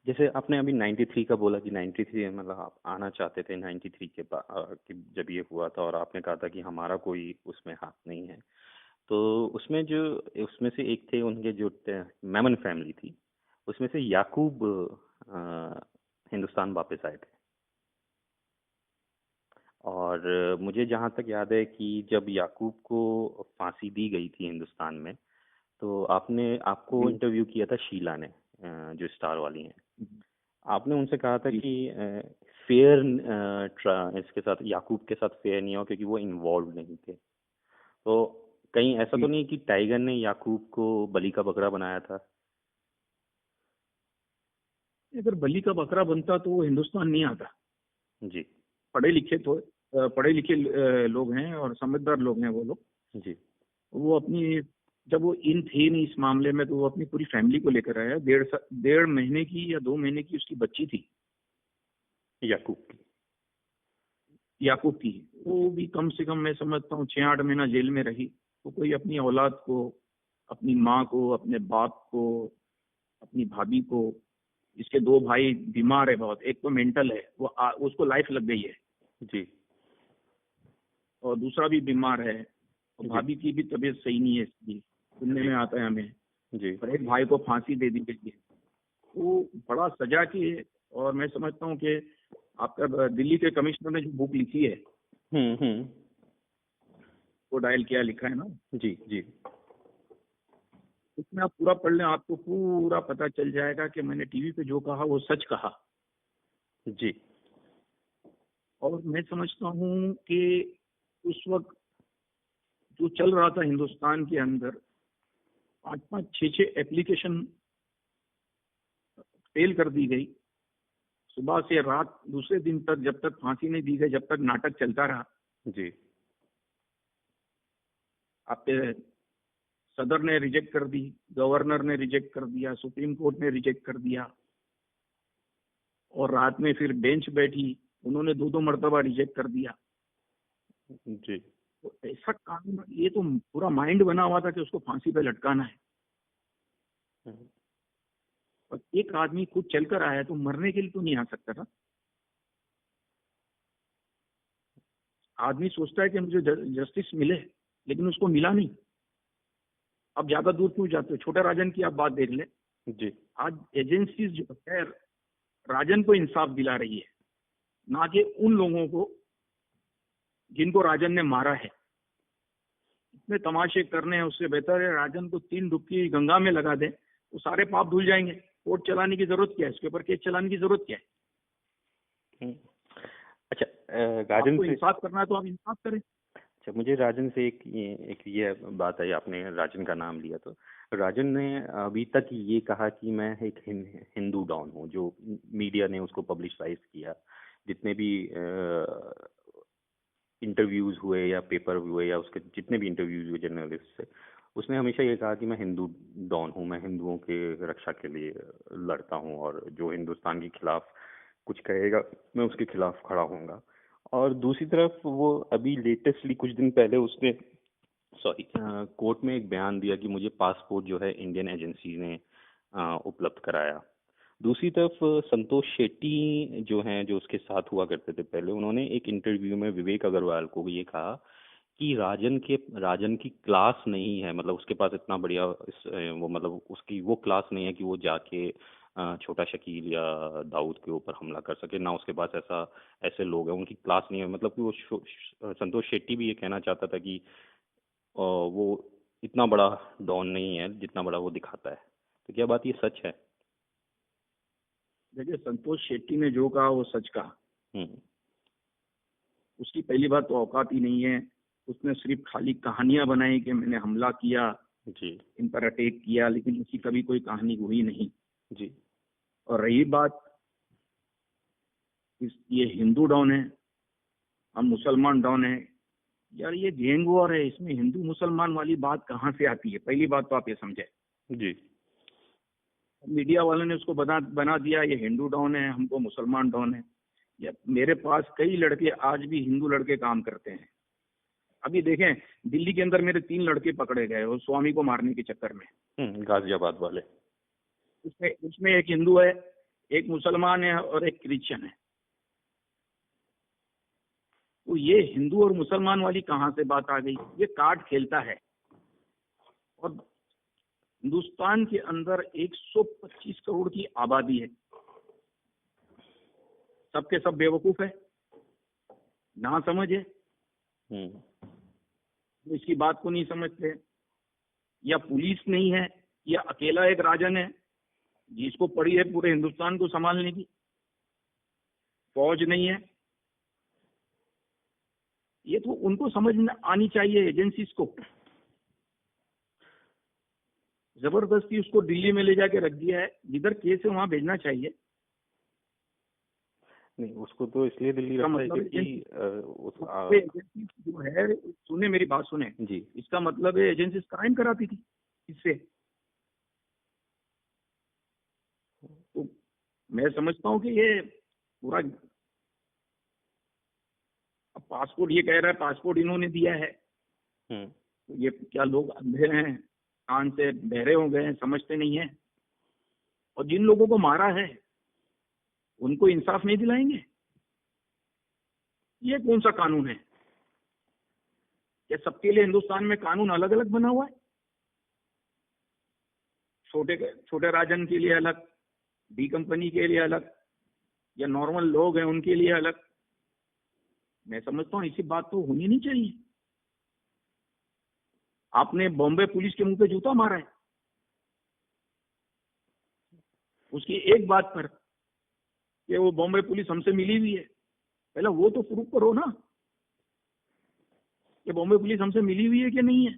जैसे आपने अभी 93 का बोला कि 93 मतलब आप आना चाहते थे 93 के बाद, कि जब ये हुआ था, और आपने कहा था कि हमारा कोई उसमें हाथ नहीं है। तो उसमें जो, उसमें से एक थे उनके जो मेमन फैमिली थी, उसमें से याकूब हिंदुस्तान वापस आए थे। और मुझे जहाँ तक याद है कि जब याकूब को फांसी दी गई थी हिंदुस्तान में, तो आपको जी। इंटरव्यू किया था शीला ने, जो स्टार वाली हैं। आपने उनसे कहा था जी। कि फेयर इसके साथ, याकूब के साथ फेयर नहीं हुआ क्योंकि वो इन्वॉल्व नहीं थे। तो कहीं ऐसा तो जी, नहीं कि टाइगर ने याकूब को बलि का बकरा बनाया था? अगर बलि का बकरा बनता तो वो हिंदुस्तान नहीं आता। जी। पढ़े लिखे तो पढ़े लिखे लोग हैं और समझदार लोग हैं वो लोग। जी। वो अपनी, जब वो इन थे नहीं इस मामले में, तो वो अपनी पूरी फैमिली को लेकर आया। 1.5 महीने की या 2 महीने की उसकी बच्ची थी, याकूब की। याकूब की। वो भी कम से कम मैं समझता हूँ 6-8 महीना जेल में रही। तो कोई अपनी औलाद को, अपनी माँ को, अपने बाप को, अपनी भाभी को, इसके 2 भाई बीमार है बहुत, एक तो मेंटल है, उसको लाइफ लग गई है, जी। और दूसरा भी बीमार है, और जी। भाभी की भी तबीयत सही नहीं है इसकी, सुनने जी। में आता है हमें। जी। और एक भाई को फांसी दे दी गई है। वो बड़ा सजा की है। और मैं समझता हूँ कि आपका दिल्ली के कमिश्नर ने जो बुक लिखी है, हम्म। वो डायल किया लिखा है ना, जी। जी। उसमें आप पूरा पढ़ लें, आपको पूरा पता चल जाएगा कि मैंने टीवी पे जो कहा वो सच कहा। जी। और मैं समझता हूँ कि उस वक्त जो चल रहा था हिंदुस्तान के अंदर, 5-5, 6-6 एप्लीकेशन फेल कर दी गई। सुबह से रात दूसरे दिन तक, जब तक फांसी नहीं दी गई, जब तक नाटक चलता रहा। जी। आपके सदर ने रिजेक्ट कर दी, गवर्नर ने रिजेक्ट कर दिया, सुप्रीम कोर्ट ने रिजेक्ट कर दिया, और रात में फिर बेंच बैठी, उन्होंने 2-2 मर्तबा रिजेक्ट कर दिया। जी। तो ऐसा कानून, ये तो पूरा माइंड बना हुआ था कि उसको फांसी पे लटकाना है। हम्म। और एक आदमी खुद चलकर आया तो मरने के लिए तो नहीं आ सकता था। आदमी सोचता है कि मुझे जस्टिस मिले, लेकिन उसको मिला नहीं। अब ज्यादा दूर क्यों जाते हो, छोटा राजन की आप बात देख ले। जी। आज एजेंसीज जो है राजन को इंसाफ दिला रही है, ना कि उन लोगों को जिनको राजन ने मारा है। इतने तमाशे करने हैं, उससे बेहतर है राजन को 3 डुबकी गंगा में लगा दें, वो सारे पाप धुल जाएंगे। कोर्ट चलाने की जरूरत क्या है, इसके ऊपर केस चलाने की जरूरत क्या है। हम्म। अच्छा, राजन आपको से। इंसाफ करना है तो आप इंसाफ करें। अच्छा, मुझे राजन से एक ये बात है, आपने राजन का नाम लिया तो राजन ने अभी तक ये कहा कि मैं एक हिंदू डॉन हूँ, जो मीडिया ने उसको पब्लिसाइज किया, जितने भी इंटरव्यूज हुए या पेपर हुए या उसके जितने भी इंटरव्यूज हुए जर्नलिस्ट से, उसने हमेशा ये कहा कि मैं हिंदू डॉन हूँ, मैं हिंदुओं के रक्षा के लिए लड़ता हूँ, और जो हिंदुस्तान के खिलाफ कुछ कहेगा मैं उसके खिलाफ खड़ा होऊंगा। और दूसरी तरफ वो अभी लेटेस्टली कुछ दिन पहले उसने कोर्ट में एक बयान दिया कि मुझे पासपोर्ट जो है इंडियन एजेंसी ने उपलब्ध कराया। दूसरी तरफ संतोष शेट्टी जो हैं, जो उसके साथ हुआ करते थे पहले, उन्होंने एक इंटरव्यू में विवेक अग्रवाल को ये कहा कि राजन की क्लास नहीं है, मतलब उसके पास इतना बढ़िया वो, मतलब उसकी वो क्लास नहीं है कि वो जाके छोटा शकील या दाऊद के ऊपर हमला कर सके, ना उसके पास ऐसे लोग हैं, उनकी क्लास नहीं है। मतलब कि वो संतोष शेट्टी भी ये कहना चाहता था कि वो इतना बड़ा डॉन नहीं है जितना बड़ा वो दिखाता है। तो क्या बात ये सच है? देखिए, संतोष शेट्टी ने जो कहा वो सच कहा। हम्म। उसकी पहली बात तो औकात ही नहीं है। उसने सिर्फ खाली कहानियां बनाई कि मैंने हमला किया, जी। इन पर अटैक किया, लेकिन उसकी कभी कोई कहानी हुई नहीं। जी। और रही बात, ये हिंदू डॉन है, हम मुसलमान डॉन है, यार ये गैंग वॉर है, इसमें हिंदू मुसलमान वाली बात कहाँ से आती है। पहली बात तो आप ये समझे। जी। मीडिया वालों ने उसको बना बना दिया ये हिंदू डॉन है, हमको मुसलमान डॉन है। या मेरे पास कई लड़के आज भी हिंदू लड़के काम करते हैं। अभी देखें, दिल्ली के अंदर मेरे 3 लड़के पकड़े गए वो स्वामी को मारने के चक्कर में। गाजियाबाद वाले। उसमें उसमें एक हिंदू है, एक मुसलमान है, और एक क्रिश्चियन है। तो ये हिंदू और मुसलमान वाली कहाँ से बात आ गई। ये कार्ड खेलता है। और हिंदुस्तान के अंदर 125 करोड़ की आबादी है, सबके सब बेवकूफ है, ना समझ है, हम्म। तो इसकी बात को नहीं समझते। या पुलिस नहीं है, या अकेला एक राजन है जिसको पड़ी है पूरे हिंदुस्तान को संभालने की। फौज नहीं है। ये तो उनको समझ आनी चाहिए एजेंसीज को। जबरदस्ती उसको दिल्ली में ले जाके रख दिया है, जिधर केस है वहां भेजना चाहिए। नहीं, उसको तो इसलिए दिल्ली इसका रखा है मतलब क्योंकि एजेंसी जो है, सुने मेरी बात सुने, जी इसका मतलब है एजेंसी क्राइम कराती थी इससे। तो मैं समझता हूँ कि ये पूरा, अब पासपोर्ट ये कह रहा है पासपोर्ट इन्होंने दिया है, हम्म तो ये क्या लोग अंधे हैं, कान से बहरे हो गए हैं, समझते नहीं है? और जिन लोगों को मारा है उनको इंसाफ नहीं दिलाएंगे? ये कौन सा कानून है? क्या सबके लिए हिंदुस्तान में कानून अलग अलग बना हुआ है? छोटे छोटे राजन के लिए अलग, डी कंपनी के लिए अलग, या नॉर्मल लोग हैं उनके लिए अलग? मैं समझता हूँ ऐसी बात तो होनी नहीं चाहिए। आपने बॉम्बे पुलिस के मुंह पे जूता मारा है उसकी एक बात पर कि वो बॉम्बे पुलिस हमसे मिली हुई है। पहले वो तो प्रूव करो ना कि बॉम्बे पुलिस हमसे मिली हुई है कि नहीं है।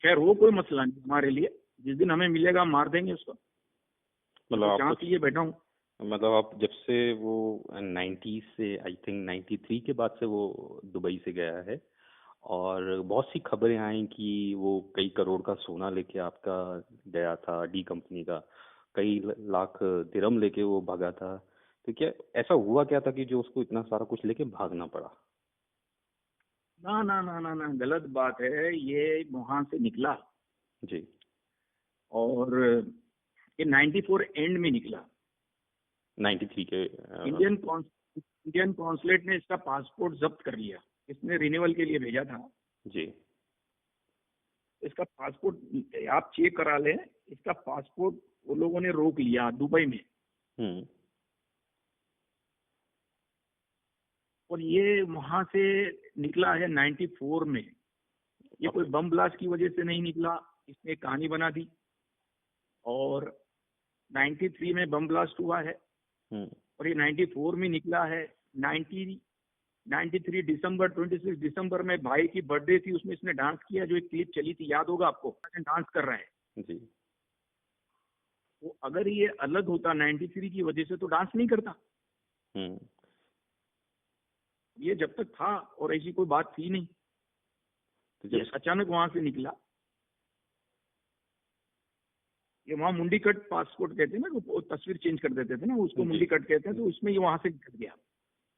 खैर वो कोई मसला नहीं हमारे लिए, जिस दिन हमें मिलेगा हम मार देंगे उसको। मतलब तो आप चांस लिए बैठा हूँ। मतलब आप जब से वो 90 से आई थिंक 93 के बाद से वो दुबई से गया है, और बहुत सी खबरें आई कि वो कई करोड़ का सोना लेके आपका गया था, डी कंपनी का कई लाख दिरहम लेके वो भागा था। तो क्या ऐसा हुआ क्या था कि जो उसको इतना सारा कुछ लेके भागना पड़ा? ना ना ना ना ना, गलत बात है। ये वहां से निकला जी और ये 94 एंड में निकला। 93 के इंडियन कॉन्सुलेट ने इसका पासपोर्ट जब्त कर लिया। इसने रिन्यूअल के लिए भेजा था। जी इसका पासपोर्ट आप चेक करा लें, इसका पासपोर्ट वो लोगों ने रोक लिया दुबई में। हम्म और ये वहां से निकला है 94 में। ये कोई बम ब्लास्ट की वजह से नहीं निकला, इसने एक कहानी बना दी। और 93 में बम ब्लास्ट हुआ है और ये 94 में निकला है। 93 दिसंबर, 26 दिसंबर में भाई की बर्थडे थी, उसमें इसने डांस किया, जो एक क्लिप चली थी, याद होगा आपको, डांस कर रहा है। जी वो अगर ये अलग होता 93 की वजह से तो डांस नहीं करता। हम्म ये जब तक था और ऐसी कोई बात थी नहीं, तो ये जब अचानक वहां से निकला। ये वहां मुंडी कट पासपोर्ट कहते हैं ना, वो तस्वीर चेंज कर देते थे ना, उसको मुंडी कट कहते हैं। तो उसमें ये वहां से निकल गया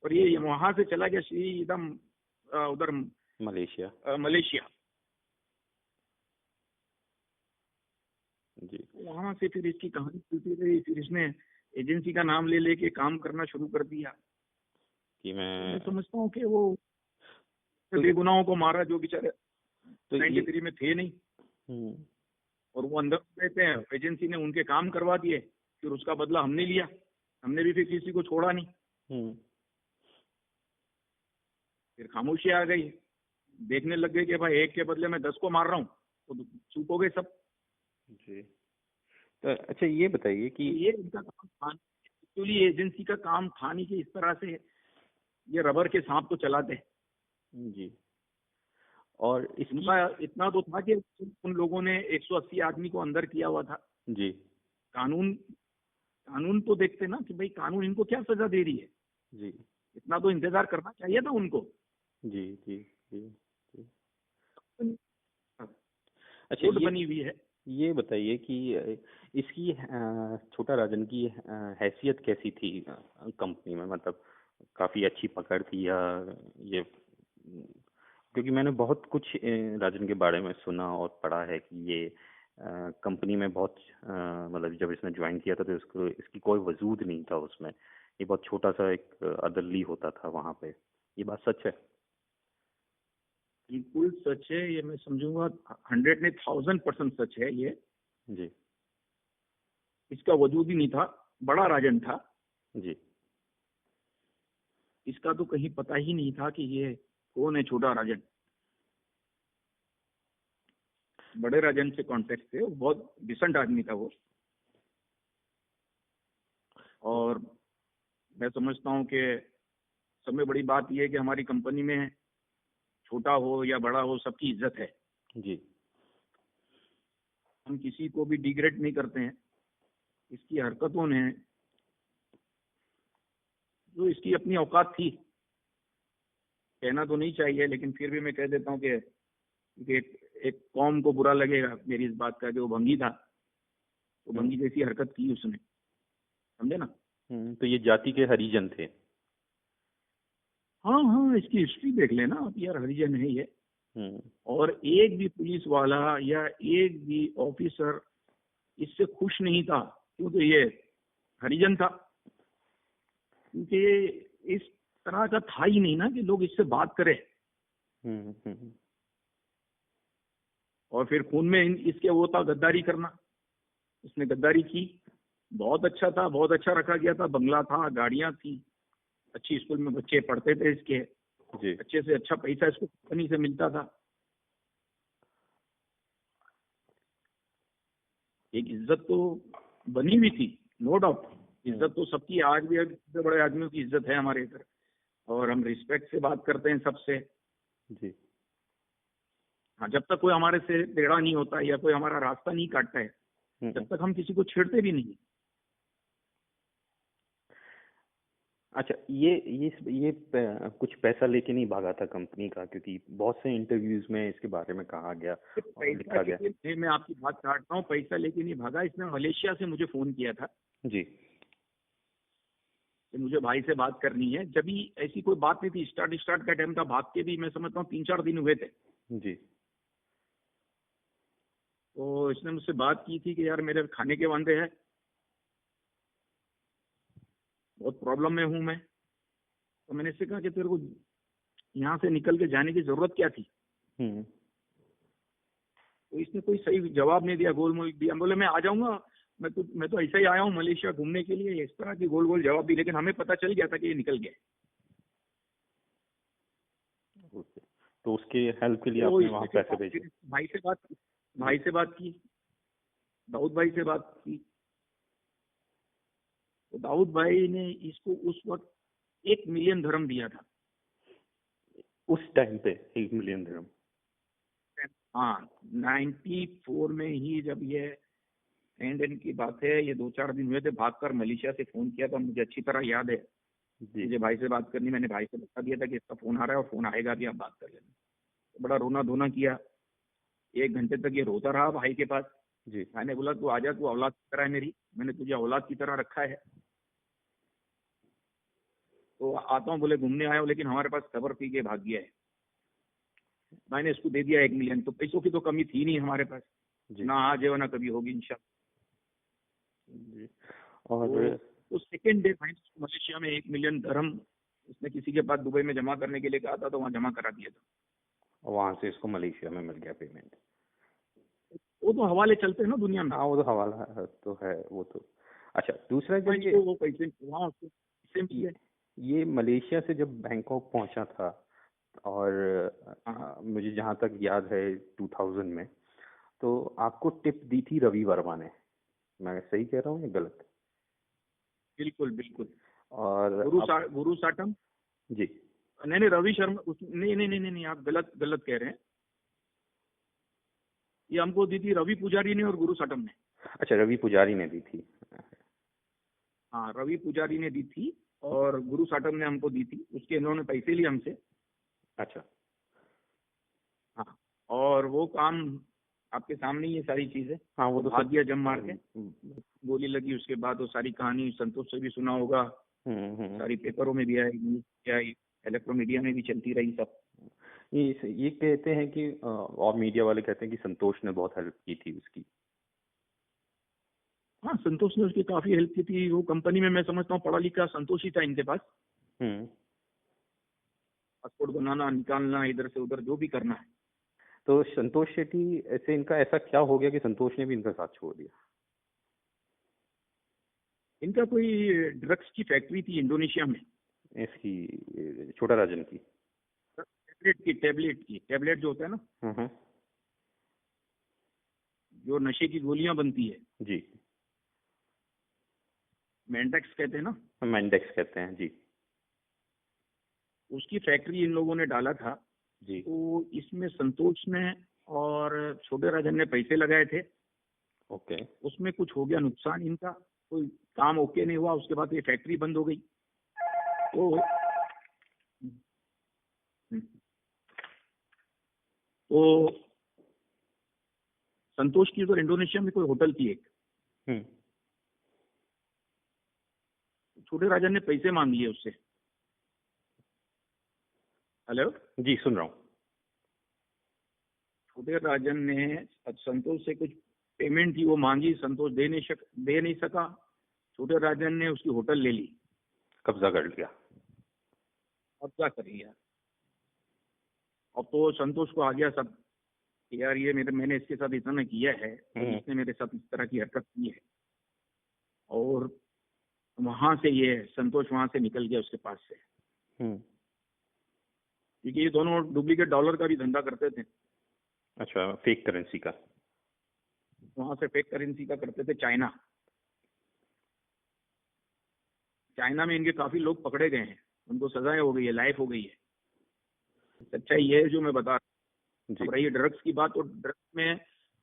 और ये वहां से चला गया एकदम उधर मलेशिया। जी वहां से फिर इसकी कहानी चलती रही। फिर इसने एजेंसी का नाम ले लेके काम करना शुरू कर दिया। कि मैं मैं समझता हूँ कि वो बेगुनाहों को मारा जो बेचारे तो 93 में थे नहीं, और वो अंदर रहते हैं। एजेंसी ने उनके काम करवा दिए, फिर उसका बदला हमने लिया। हमने भी फिर किसी को छोड़ा नहीं। फिर खामोशी आ गई, देखने लग गए कि भाई एक के बदले मैं 10 को मार रहा हूँ, तो चुप हो गए सब। जी तो अच्छा ये बताइए कि ये इनका काम था एक्चुअली, एजेंसी का काम था नहीं कि इस तरह से ये रबर के सांप को चलाते हैं। जी और इनका इतना तो था कि उन लोगों ने 180 आदमी को अंदर किया हुआ था। जी कानून कानून तो देखते ना कि भाई कानून इनको क्या सजा दे रही है। जी इतना तो इंतजार करना चाहिए था उनको। जी जी जी जी अच्छा कोर्ट बनी हुई है। ये बताइए कि इसकी छोटा राजन की हैसियत कैसी थी कंपनी में? मतलब काफी अच्छी पकड़ थी या ये, क्योंकि मैंने बहुत कुछ राजन के बारे में सुना और पढ़ा है कि ये कंपनी में बहुत मतलब जब इसने ज्वाइन किया था तो इसको इसकी कोई वजूद नहीं था उसमें। ये बहुत छोटा सा एक अदरली होता था वहां पे। ये बात सच है? बिल्कुल सच है, ये मैं समझूंगा 100 नहीं 1000% सच है ये। जी इसका वजूद ही नहीं था, बड़ा राजन था। जी इसका तो कहीं पता ही नहीं था कि ये कौन है छोटा राजन। बड़े राजन से कांटेक्ट थे, वो बहुत डिसेंट आदमी था वो। मैं समझता हूँ कि सब में बड़ी बात यह है कि हमारी कंपनी में छोटा हो या बड़ा हो सबकी इज्जत है। जी। हम किसी को भी डिग्रेड नहीं करते हैं। इसकी हरकतों ने जो इसकी अपनी औकात थी, कहना तो नहीं चाहिए लेकिन फिर भी मैं कह देता हूँ कि एक कौम को बुरा लगेगा मेरी इस बात का कि वो भंगी था, तो भंगी जैसी हरकत की उसने, समझे ना। तो ये जाति के हरिजन थे। हाँ हाँ, इसकी हिस्ट्री देख लेना आप यार, हरिजन है ये। और एक भी पुलिस वाला या एक भी ऑफिसर इससे खुश नहीं था, क्योंकि ये हरिजन था। क्योंकि इस तरह का था ही नहीं ना कि लोग इससे बात करें। और फिर खून में इसके वो था गद्दारी करना, इसने गद्दारी की। बहुत अच्छा था, बहुत अच्छा रखा गया था, बंगला था, गाड़ियां थी, अच्छी स्कूल में बच्चे पढ़ते थे इसके, जी। अच्छे से अच्छा पैसा इसको कंपनी से मिलता था। एक इज्जत तो बनी हुई थी, नो डाउट। इज्जत तो सबकी, आज भी सबसे बड़े आदमियों की इज्जत है हमारे इधर, और हम रिस्पेक्ट से बात करते हैं सबसे। जी। हाँ, जब तक कोई हमारे से टेढ़ा नहीं होता या कोई हमारा रास्ता नहीं काटता है, जब तक हम किसी को छेड़ते भी नहीं। अच्छा, कुछ पैसा लेके नहीं भागा था कंपनी का, क्योंकि बहुत से इंटरव्यूज में इसके बारे में कहा गया और लिखा गया। पैसा, मैं आपकी बात काट रहा हूँ, पैसा लेके नहीं भागा। इसने मलेशिया से मुझे फोन किया था जी। कि मुझे भाई से बात करनी है। जब भी ऐसी कोई बात नहीं थी, स्टार्ट का टाइम था, भाग के भी मैं समझता हूँ 3-4 दिन हुए थे। जी। तो इसने मुझसे बात की थी कि यार मेरे खाने के वांदे हैं, बहुत प्रॉब्लम में हूँ मैं। तो मैंने इससे कहा कि तेरे को यहाँ से निकल के जाने की जरूरत क्या थी। तो इसने कोई सही जवाब नहीं दिया, गोल मोल दिया। बोले मैं आ जाऊंगा, मैं तो ऐसा ही आया हूँ मलेशिया घूमने के लिए, इस तरह की गोल गोल जवाब दी। लेकिन हमें पता चल गया था कि ये निकल गया। तो उसके हेल्प के लिए आपने वहाँ पैसे भेजे? भाई से बात की, दाऊद भाई से बात की। तो दाऊद भाई ने इसको उस वक्त 1 मिलियन धर्म दिया था। उस टाइम पे 1 मिलियन धर्म? हाँ, 94 में ही जब ये एंड की बात है, ये 2-4 दिन हुए थे। भागकर मलेशिया से फोन किया था, मुझे अच्छी तरह याद है। मुझे भाई से बात करनी, मैंने भाई से बता दिया था कि इसका फोन आ रहा है और फोन आएगा भी, आप बात कर लेना। तो बड़ा रोना धोना किया, 1 घंटे तक ये रोता रहा भाई के पास। जी। भाई ने बोला तू आजा, तू औलाद की तरह है मेरी, मैंने तुझे औलाद की तरह रखा है, तो आता हूँ। बोले घूमने आया हूँ, लेकिन हमारे पास खबर पी के भाग गया है। मैंने इसको दे दिया 1 मिलियन। तो पैसों की तो कमी थी नहीं हमारे पास, ना आज है ना कभी होगी इंशाल्लाह। और तो सेकेंड डे मैंने मलेशिया में 1 मिलियन धर्म उसने किसी के पास दुबई में जमा करने के लिए कहा था, तो वहाँ जमा करा दिया था। वहां से इसको मलेशिया में मिल गया पेमेंट। वो तो हवाले चलते हैं ना दुनिया में। हाँ, वो तो हवाला तो है वो तो। अच्छा, दूसरा जब वो पैसे वहाँ ये मलेशिया से जब बैंकॉक पहुंचा था, और मुझे जहाँ तक याद है 2000 में, तो आपको टिप दी थी रवि वर्मा ने। मैं सही कह रहा हूँ या गलत? बिल्कुल बिल्कुल। और गुरु साटम जी। नहीं, रवि शर्मा नहीं, आप गलत कह रहे हैं। ये हमको दी थी रवि पुजारी ने और गुरु साटम ने। अच्छा, रवि पुजारी ने दी थी। हाँ, रवि पुजारी ने दी थी और गुरु साटम ने हमको दी थी। उसके इन्होंने पैसे लिए हमसे। अच्छा। हाँ, और वो काम आपके सामने ही ये सारी चीजें। हाँ, वो तो भाग गया जम मार के, गोली लगी। उसके बाद वो सारी कहानी संतोष से भी सुना होगा, सारी पेपरों में भी आई, इलेक्ट्रो मीडिया में भी चलती रही सब। ये कहते हैं कि और मीडिया वाले कहते हैं कि संतोष ने बहुत हेल्प की थी उसकी। हाँ, संतोष ने उसकी काफी हेल्प की थी। वो कंपनी में मैं समझता हूँ पढ़ा लिखा संतोष ही था इनके पास। पासपोर्ट बनाना, निकालना, इधर से उधर जो भी करना है। तो संतोष शेट्टी ऐसे, इनका ऐसा क्या हो गया कि संतोष ने भी इनका साथ छोड़ दिया? इनका कोई ड्रग्स की फैक्ट्री थी इंडोनेशिया में, इसकी छोटा राजन की। टैबलेट जो होता है ना, जो नशे की गोलियां बनती है जी। मेंटेक्स कहते हैं ना, मैंडेक्स कहते हैं जी। उसकी फैक्ट्री इन लोगों ने डाला था। जी। तो इसमें संतोष ने और छोटे राजन ने पैसे लगाए थे। ओके। उसमें कुछ हो गया नुकसान इनका, कोई काम ओके नहीं हुआ, उसके बाद ये फैक्ट्री बंद हो गई। तो तो संतोष की उधर इंडोनेशिया में कोई होटल थी एक, हम्म। छोटे राजन ने पैसे मांग लिए उससे। हेलो, जी सुन रहा हूँ। छोटे राजन ने संतोष से कुछ पेमेंट थी, वो मांगी, संतोष दे नहीं सका। छोटे राजन ने उसकी होटल ले ली, कब्जा कर लिया। कब्जा कर लिया। अब तो संतोष को आ गया सब कि यार ये मैंने इसके साथ इतना किया है और इसने मेरे साथ इस तरह की हरकत की है। और वहां से ये संतोष वहां से निकल गया उसके पास से, क्योंकि ये दोनों डुप्लीकेट डॉलर का भी धंधा करते थे। अच्छा, फेक करेंसी का। वहां से फेक करेंसी का करते थे। चाइना में इनके काफी लोग पकड़े गए हैं, उनको सजाएं हो गई है, लाइफ हो गई है। सच्चाई ये है जो मैं बता रहा हूँ। रही ड्रग्स की बात, तो ड्रग्स में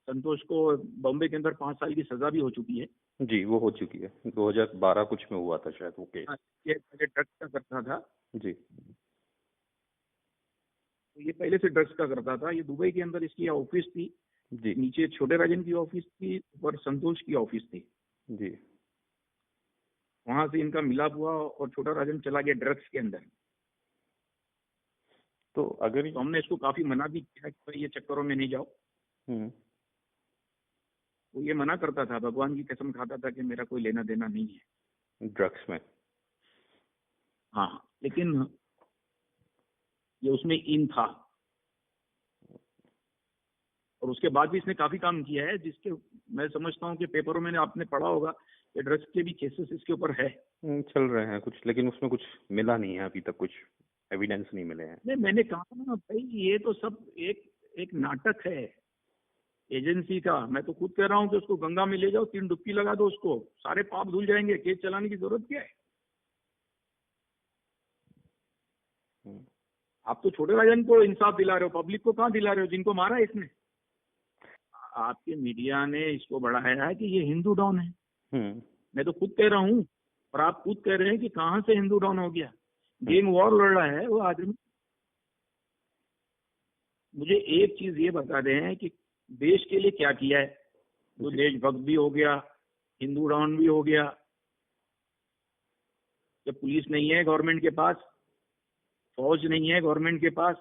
संतोष को बॉम्बे के अंदर 5 साल की सजा भी हो चुकी है। जी, वो हो चुकी है, 2012 कुछ में हुआ था शायद वो केस। ये पहले ड्रग्स का करता था जी। तो ये पहले से ड्रग्स का करता था। ये दुबई के अंदर इसकी ऑफिस थी जी। नीचे छोटे राजन की ऑफिस थी, ऊपर संतोष की ऑफिस थी। जी। वहां से इनका मिलाप हुआ और छोटा राजन चला गया ड्रग्स के अंदर। तो अगर तो हमने इसको काफी मना भी किया कि भाई ये चक्करों में नहीं जाओ। वो ये मना करता था, भगवान की कसम खाता था कि मेरा कोई लेना देना नहीं है ड्रग्स में। हाँ, लेकिन ये उसमें इन था। और उसके बाद भी इसने काफी काम किया है, जिसके मैं समझता हूँ कि पेपरों में आपने पढ़ा होगा कि ड्रग्स के भी केसेस इसके ऊपर है। चल रहे हैं कुछ, लेकिन उसमें कुछ मिला नहीं है अभी तक, कुछ एविडेंस नहीं मिले हैं। नहीं, मैंने कहा ना भाई, ये तो सब एक नाटक है एजेंसी का। मैं तो खुद कह रहा हूँ कि उसको गंगा में ले जाओ, 3 डुबकी लगा दो, उसको सारे पाप धुल जाएंगे। केस चलाने की जरूरत क्या है? आप तो छोटे राजन को इंसाफ दिला रहे हो, पब्लिक को कहाँ दिला रहे हो जिनको मारा है इसने। आपके मीडिया ने इसको बढ़ाया है कि ये हिंदू डॉन है। मैं तो खुद कह रहा हूँ, और आप खुद कह रहे हैं कि कहाँ से हिंदू डॉन हो गया। गैंग वॉर लड़ रहा है वो आदमी। मुझे एक चीज ये बता रहे हैं कि देश के लिए क्या किया है। तो देशभक्त भी हो गया, हिंदू डॉन भी हो गया। जब पुलिस नहीं है गवर्नमेंट के पास, फौज नहीं है गवर्नमेंट के पास,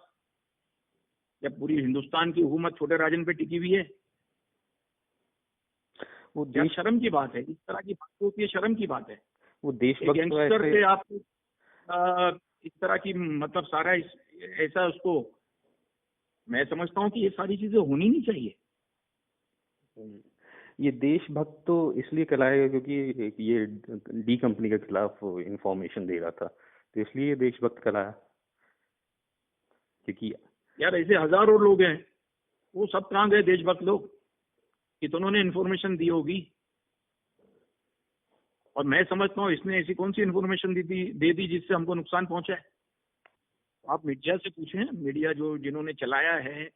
जब पूरी हिंदुस्तान की हुकूमत छोटे राजन पे टिकी हुई है, वो शर्म की बात है। इस तरह की बात होती है, शर्म की बात है। वो देशभक्त गैंगस्टर से आप इस तरह की मतलब सारा ऐसा उसको, मैं समझता हूँ कि ये सारी चीजें होनी नहीं चाहिए। ये देशभक्त तो इसलिए कहलाएगा क्योंकि ये डी कंपनी के खिलाफ इंफॉर्मेशन दे रहा था, तो इसलिए देशभक्त कहलाया। क्योंकि यार ऐसे हजारों लोग हैं, वो सब कहाँ गए देशभक्त लोग? कितनों ने इन्फॉर्मेशन दी होगी। और मैं समझता हूँ इसने ऐसी कौन सी इन्फॉर्मेशन दे दी जिससे हमको नुकसान पहुंचा है। आप मीडिया से पूछें, मीडिया जिन्होंने चलाया है।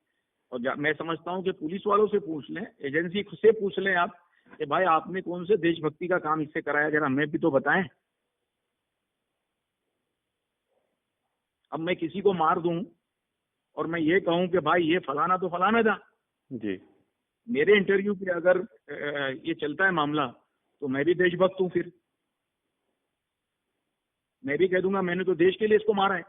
और मैं समझता हूँ कि पुलिस वालों से पूछ लें, एजेंसी से पूछ लें आप कि भाई आपने कौन से देशभक्ति का काम इससे कराया, जरा हमें भी तो बताएं। अब मैं किसी को मार दूं और मैं ये कहूं कि भाई ये फलाना तो फलाना था जी, मेरे इंटरव्यू पे अगर ये चलता है मामला, तो मैं भी देशभक्त हूं। फिर मैं भी कह दूंगा मैंने तो देश के लिए इसको मारा है।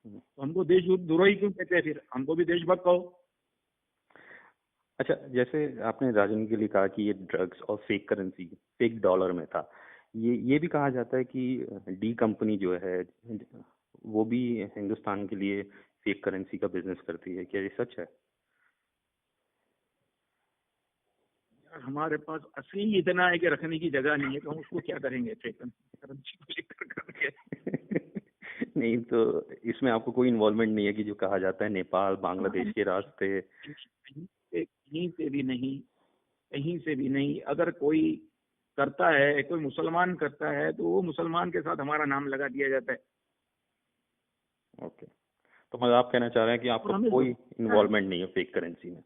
तो हमको देशद्रोही क्यों कहते हैं? फिर हमको भी देशभक्त कहो। अच्छा, जैसे आपने राजन के लिए कहा कि ये ड्रग्स और फेक करेंसी, फेक डॉलर में था, ये भी कहा जाता है कि डी कंपनी जो है वो भी हिंदुस्तान के लिए फेक करेंसी का बिजनेस करती है। क्या ये सच है? यार हमारे पास असली इतना है कि रखने की जगह नहीं है, तो हम उसको क्या करेंगे फेक करेंसी को लेकर करके। नहीं, तो इसमें आपको कोई इन्वॉल्वमेंट नहीं है कि जो कहा जाता है नेपाल बांग्लादेश के रास्ते? कहीं से भी नहीं, कहीं से भी नहीं। अगर कोई करता है, कोई मुसलमान करता है, तो वो मुसलमान के साथ हमारा नाम लगा दिया जाता है। ओके, तो मतलब आप कहना चाह रहे हैं कि और आपका हमें कोई इन्वॉल्वमेंट नहीं है फेक करेंसी में?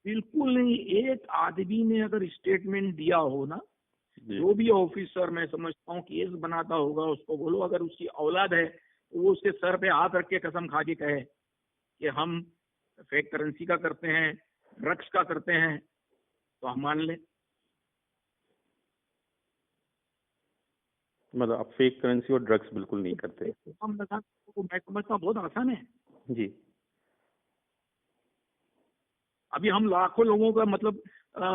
बिल्कुल नहीं। एक आदमी ने अगर स्टेटमेंट दिया हो ना, जी। जो भी ऑफिसर मैं समझता हूँ केस बनाता होगा, उसको बोलो अगर उसकी औलाद है तो वो उसके सर पे हाथ रख के कसम खा के कहे कि हम फेक करेंसी का करते हैं, ड्रग्स का करते हैं, तो हम मान लें। मतलब आप फेक करेंसी और ड्रग्स बिल्कुल नहीं करते? हम लगा तो मैं समझता हूँ बहुत आसान है। जी। अभी हम लाखों लोगों का मतलब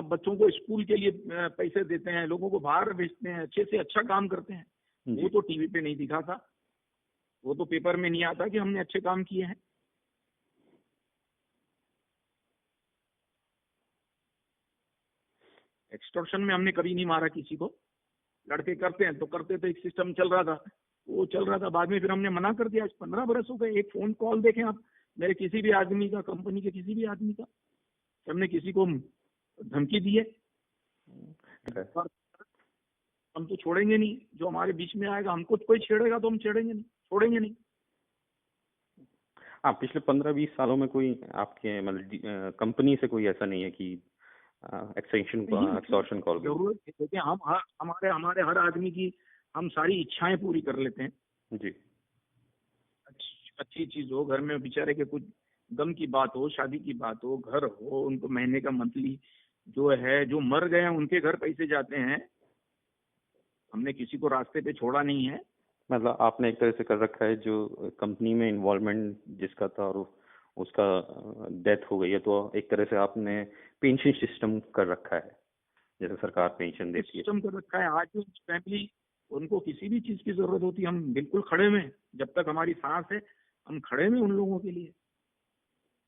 बच्चों को स्कूल के लिए पैसे देते हैं, लोगों को बाहर भेजते हैं, अच्छे से अच्छा काम करते हैं। जी। वो तो टीवी पे नहीं दिखा था, वो तो पेपर में नहीं आता कि हमने अच्छे काम किए हैं। एक्सटॉर्शन में हमने कभी नहीं मारा किसी को। लड़के करते हैं तो करते, तो एक सिस्टम चल रहा था, वो चल रहा था। बाद में फिर हमने मना कर दिया। आज 15 बरस हो गए। एक फोन कॉल देखें आप मेरे किसी भी आदमी का, कंपनी के किसी भी आदमी का, हमने किसी को धमकी दी है? और हम तो छोड़ेंगे नहीं। जो हमारे बीच में आएगा, हमको कोई छेड़ेगा तो हम छेड़ेंगे नहीं, छोड़ेंगे नहीं। हाँ, पिछले 15-20 सालों में कोई आपके मतलब कंपनी से कोई ऐसा नहीं है कि एक्सटेंशन एक्सटॉर्शन कॉल? जरूरत है, देखिए हम हमारे हमारे हर आदमी की हम सारी इच्छाएं पूरी कर लेते हैं। जी। अच्छी चीज हो, घर में बेचारे के कुछ गम की बात हो, शादी की बात हो, घर हो, उनको महीने का मंथली जो है, जो मर गए हैं उनके घर पैसे जाते हैं। हमने किसी को रास्ते पे छोड़ा नहीं है। मतलब आपने एक तरह से कर रखा है, जो कंपनी में इन्वॉल्वमेंट जिसका था और उसका डेथ हो गई है, तो एक तरह से आपने पेंशन सिस्टम कर रखा है, जैसे सरकार पेंशन देती है। सिस्टम कर रखा है। आज फैमिली, उनको किसी भी चीज की जरूरत होती है, हम बिल्कुल खड़े में, जब तक हमारी सांस है हम खड़े में उन लोगों के लिए,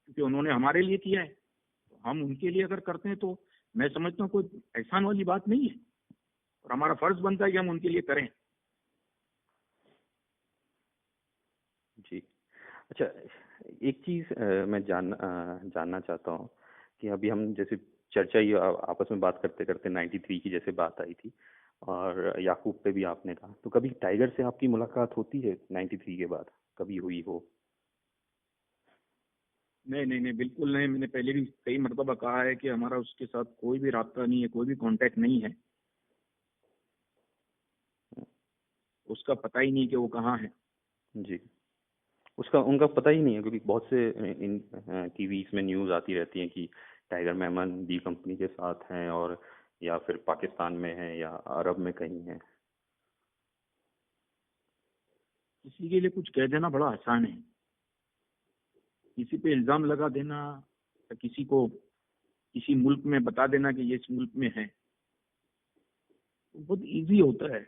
क्योंकि उन्होंने हमारे लिए किया है। तो हम उनके लिए अगर करते हैं तो मैं समझता हूँ कोई एहसान वाली बात नहीं है, और हमारा फर्ज बनता है कि हम उनके लिए करें। जी। अच्छा, एक चीज मैं जानना चाहता हूँ कि अभी हम जैसे चर्चा ही आपस में बात करते करते 93 की जैसे बात आई थी, और याकूब पे भी आपने कहा, तो कभी टाइगर से आपकी मुलाकात होती है 93 के बाद? कभी हुई हो? नहीं नहीं नहीं, बिल्कुल नहीं। मैंने पहले भी कई मरतबा कहा है कि हमारा उसके साथ कोई भी रास्ता नहीं है, कोई भी कांटेक्ट नहीं है। उसका पता ही नहीं कि वो कहाँ है। जी। उसका उनका पता ही नहीं है, क्योंकि बहुत से इन टीवीज में न्यूज़ आती रहती हैं कि टाइगर मेमन बी कंपनी के साथ हैं, और या फिर पाकिस्तान में है या अरब में कहीं है। किसी के लिए कुछ कह देना बड़ा आसान है। किसी पे इल्जाम लगा देना, या किसी को किसी मुल्क में बता देना कि ये इस मुल्क में है, तो बहुत इजी होता है।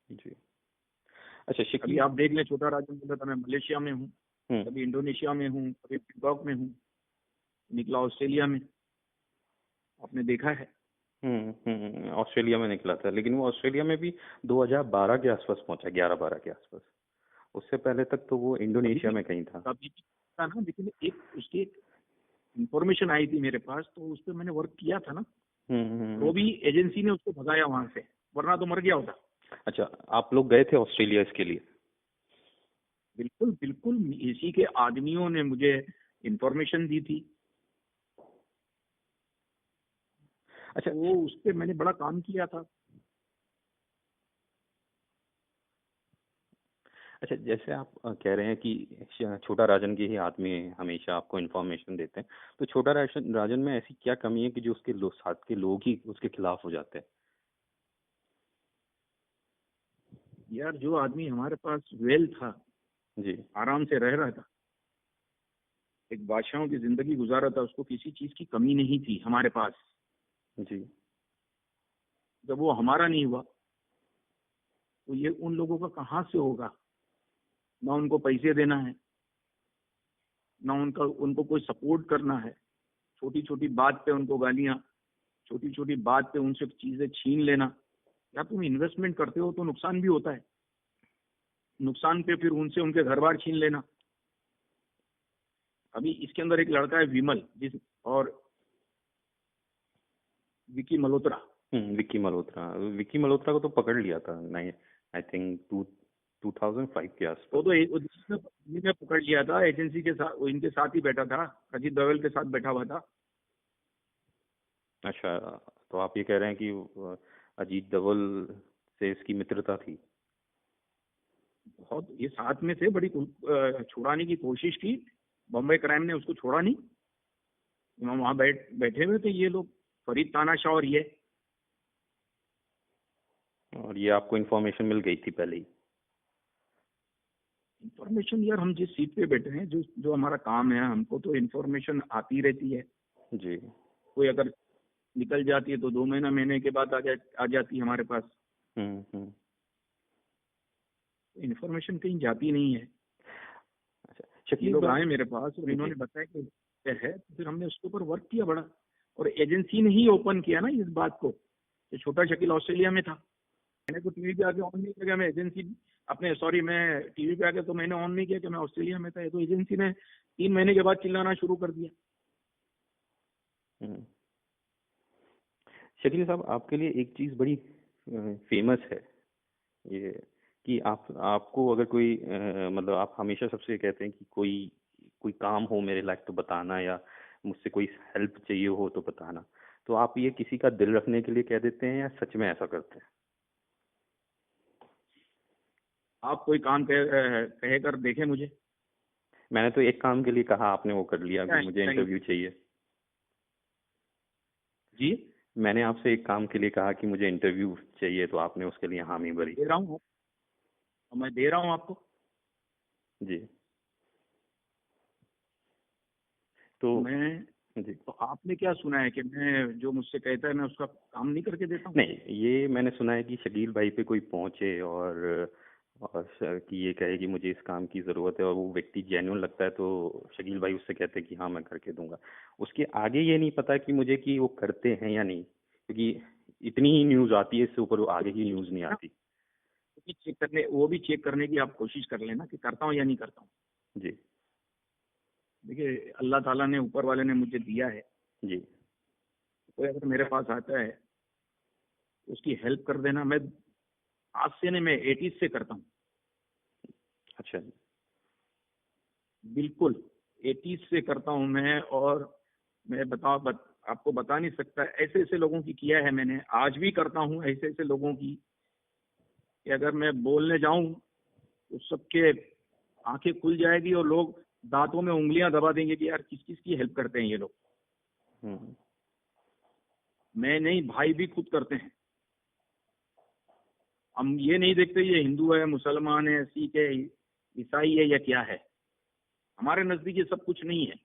जी। अच्छा अभी शकील। आप देख लें, छोटा राजन बोला था मैं मलेशिया में हूँ, हम्म। कभी इंडोनेशिया में हूँ, कभी बैंकॉक में हूँ, निकला ऑस्ट्रेलिया में। आपने देखा है। ऑस्ट्रेलिया में निकला था, लेकिन वो ऑस्ट्रेलिया में भी 2012 के आसपास पहुंचा, 11-12 के आसपास। उससे पहले तक तो वो इंडोनेशिया में कहीं था। कभी भी था ना, लेकिन एक उसकी एक इंफॉर्मेशन आई थी मेरे पास, तो उस पर मैंने वर्क किया था ना। वो भी एजेंसी ने उसको भगाया वहां से, वरना तो मर गया होता। अच्छा, आप लोग गए थे ऑस्ट्रेलिया इसके लिए? बिल्कुल बिल्कुल, इसी के आदमियों ने मुझे इंफॉर्मेशन दी थी। अच्छा। वो उस पर मैंने बड़ा काम किया था। अच्छा, जैसे आप कह रहे हैं कि छोटा राजन के ही आदमी हमेशा आपको इन्फॉर्मेशन देते हैं, तो छोटा राजन राजन में ऐसी क्या कमी है कि जो उसके साथ के लोग ही उसके खिलाफ हो जाते हैं? यार, जो आदमी हमारे पास वेल था, जी। आराम से रह रहा था, एक बादशाहों की जिंदगी गुजार रहा था, उसको किसी चीज की कमी नहीं थी हमारे पास। जी। जब वो हमारा नहीं हुआ, तो ये उन लोगों का कहाँ से होगा? ना उनको पैसे देना है, ना उनका उनको कोई सपोर्ट करना है। छोटी छोटी बात पे उनको गालियां, छोटी छोटी बात पे उनसे चीजें छीन लेना। या तुम इन्वेस्टमेंट करते हो तो नुकसान भी होता है, नुकसान पे फिर उनसे उनके घर बार छीन लेना। अभी इसके अंदर एक लड़का है विमल, जिस और विकी मल्होत्रा। विक्की मल्होत्रा। विक्की मल्होत्रा को तो पकड़ लिया था, नहीं, आई थिंक 2005 के आसपास। वो जिसने जिसने पकड़ लिया था एजेंसी के साथ, वो इनके साथ ही बैठा था, अजीत डोभाल के साथ बैठा हुआ था। अच्छा, तो आप ये कह रहे हैं कि अजीत डोभाल से इसकी मित्रता थी? बहुत, ये साथ में थे, बड़ी छुड़ाने की कोशिश की, बॉम्बे क्राइम ने उसको छोड़ा नहीं। वहां बैठे हुए थे ये लोग, फरीद तानाशाह और ये। और ये आपको इन्फॉर्मेशन मिल गई थी पहले ही? इन्फॉर्मेशन यार, हम जिस सीट पे बैठे हैं, जो जो हमारा काम है, हमको तो इन्फॉर्मेशन आती रहती है। जी। कोई अगर निकल जाती है तो 2 महीना महीने के बाद आ जाती है हमारे पास। हम्म। इन्फॉर्मेशन कहीं जाती नहीं है। अच्छा, ये शकील लोग भाई। आए मेरे पास और जी। इन्होंने बताया कि ये है, तो फिर हमने उसके ऊपर वर्क किया बड़ा। और एजेंसी ने ही ओपन किया ना इस बात को। ये छोटा शकील ऑस्ट्रेलिया में था, मैंने तो टीवी पे आके ऑन नहीं किया कि मैं एजेंसी, अपने सॉरी, मैं टीवी पे आके तो मैंने ऑन नहीं किया कि मैं ऑस्ट्रेलिया में था। ये तो एजेंसी ने 3 महीने के बाद चिल्लाना शुरू कर दिया। हम्म। शकील साहब, आपके लिए एक चीज बड़ी फेमस है, ये कि आपको अगर कोई मतलब आप हमेशा सबसे कहते हैं कि कोई कोई काम हो मेरे लायक तो बताना, या मुझसे कोई हेल्प चाहिए हो तो बताना। तो आप ये किसी का दिल रखने के लिए कह देते हैं या सच में ऐसा करते हैं? आप कोई काम कहे कर देखे मुझे। मैंने तो एक काम के लिए कहा, आपने वो कर लिया कि मुझे नहीं। इंटरव्यू चाहिए। जी, मैंने आपसे एक काम के लिए कहा कि मुझे इंटरव्यू चाहिए, तो आपने उसके लिए हामी भरी। दे रहा हूँ, मैं दे रहा हूँ आपको। जी। तो मैं, जी। तो आपने क्या सुना है कि मैं जो मुझसे कहता है मैं उसका काम नहीं करके देता हूँ? नहीं, ये मैंने सुना है कि शकील भाई पे कोई पहुंचे और कि ये कहे कि मुझे इस काम की ज़रूरत है, और वो व्यक्ति जेन्युइन लगता है, तो शकील भाई उससे कहते हैं कि हाँ मैं करके दूंगा। उसके आगे ये नहीं पता कि मुझे कि वो करते हैं या नहीं, क्योंकि इतनी ही न्यूज़ आती है, इससे ऊपर वो आगे की न्यूज़ नहीं आती। वो भी चेक करने की आप कोशिश कर लेना कि करता हूँ या नहीं करता हूँ। जी। देखिए, अल्लाह ताला ने, ऊपर वाले ने मुझे दिया है। जी। कोई अगर मेरे पास आता है तो उसकी हेल्प कर देना। मैं आज से नहीं, मैं 80s से करता हूँ। अच्छा। बिल्कुल 80s से करता हूँ मैं। और मैं आपको बता नहीं सकता, ऐसे ऐसे लोगों की किया है मैंने, आज भी करता हूँ ऐसे ऐसे लोगों की, कि अगर मैं बोलने जाऊं तो सबके आंखें खुल जाएगी और लोग दांतों में उंगलियां दबा देंगे कि यार किस किस की हेल्प करते हैं ये लोग। हम्म। मैं नहीं, भाई भी खुद करते हैं। हम ये नहीं देखते ये हिंदू है, मुसलमान है, सिख है, ईसाई है या क्या है। हमारे नजदीक ये सब कुछ नहीं है।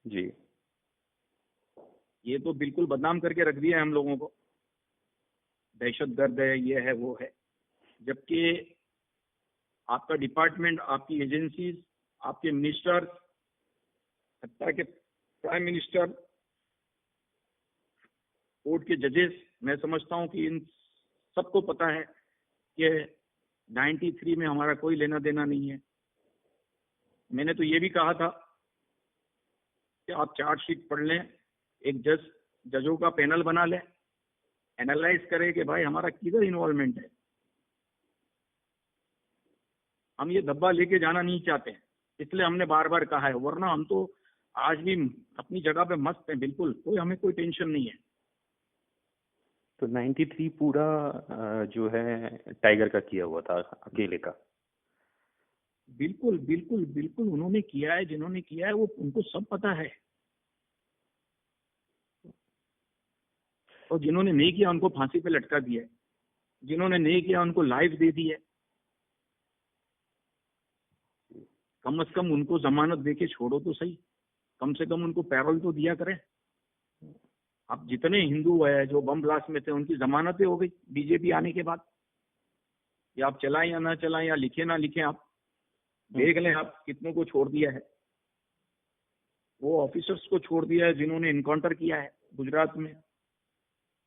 जी। ये तो बिल्कुल बदनाम करके रख दिया है हम लोगों को, दहशतगर्द है, ये है, वो है। जबकि आपका डिपार्टमेंट, आपकी एजेंसीज, आपके मिनिस्टर, हत्या के प्राइम मिनिस्टर, कोर्ट के जजेस, मैं समझता हूं कि इन सबको पता है कि 93 में हमारा कोई लेना देना नहीं है। मैंने तो ये भी कहा था कि आप चार्जशीट पढ़ लें, एक जजों का पैनल बना लें, एनालाइज करें कि भाई हमारा किधर इन्वॉल्वमेंट है। हम ये धब्बा लेके जाना नहीं चाहते, इसलिए हमने बार बार कहा है, वरना हम तो आज भी अपनी जगह पे मस्त हैं, बिल्कुल कोई, हमें कोई टेंशन नहीं है। तो 93 पूरा जो है टाइगर का किया हुआ था, अकेले का? बिल्कुल बिल्कुल बिल्कुल, उन्होंने किया है, जिन्होंने किया है वो, उनको सब पता है। और जिन्होंने नहीं किया उनको फांसी पे लटका दिया है, जिन्होंने नहीं किया उनको लाइफ दे दी है। कम से कम उनको जमानत दे के छोड़ो तो सही, कम से कम उनको पैरोल तो दिया करें। अब जितने हिंदू है जो बम ब्लास्ट में थे उनकी जमानतें हो गई बीजेपी आने के बाद। या आप चलाएं या ना चलाएं, या लिखे ना लिखे, आप देख लें आप कितनों को छोड़ दिया है। वो ऑफिसर्स को छोड़ दिया है जिन्होंने इनकाउंटर किया है गुजरात में।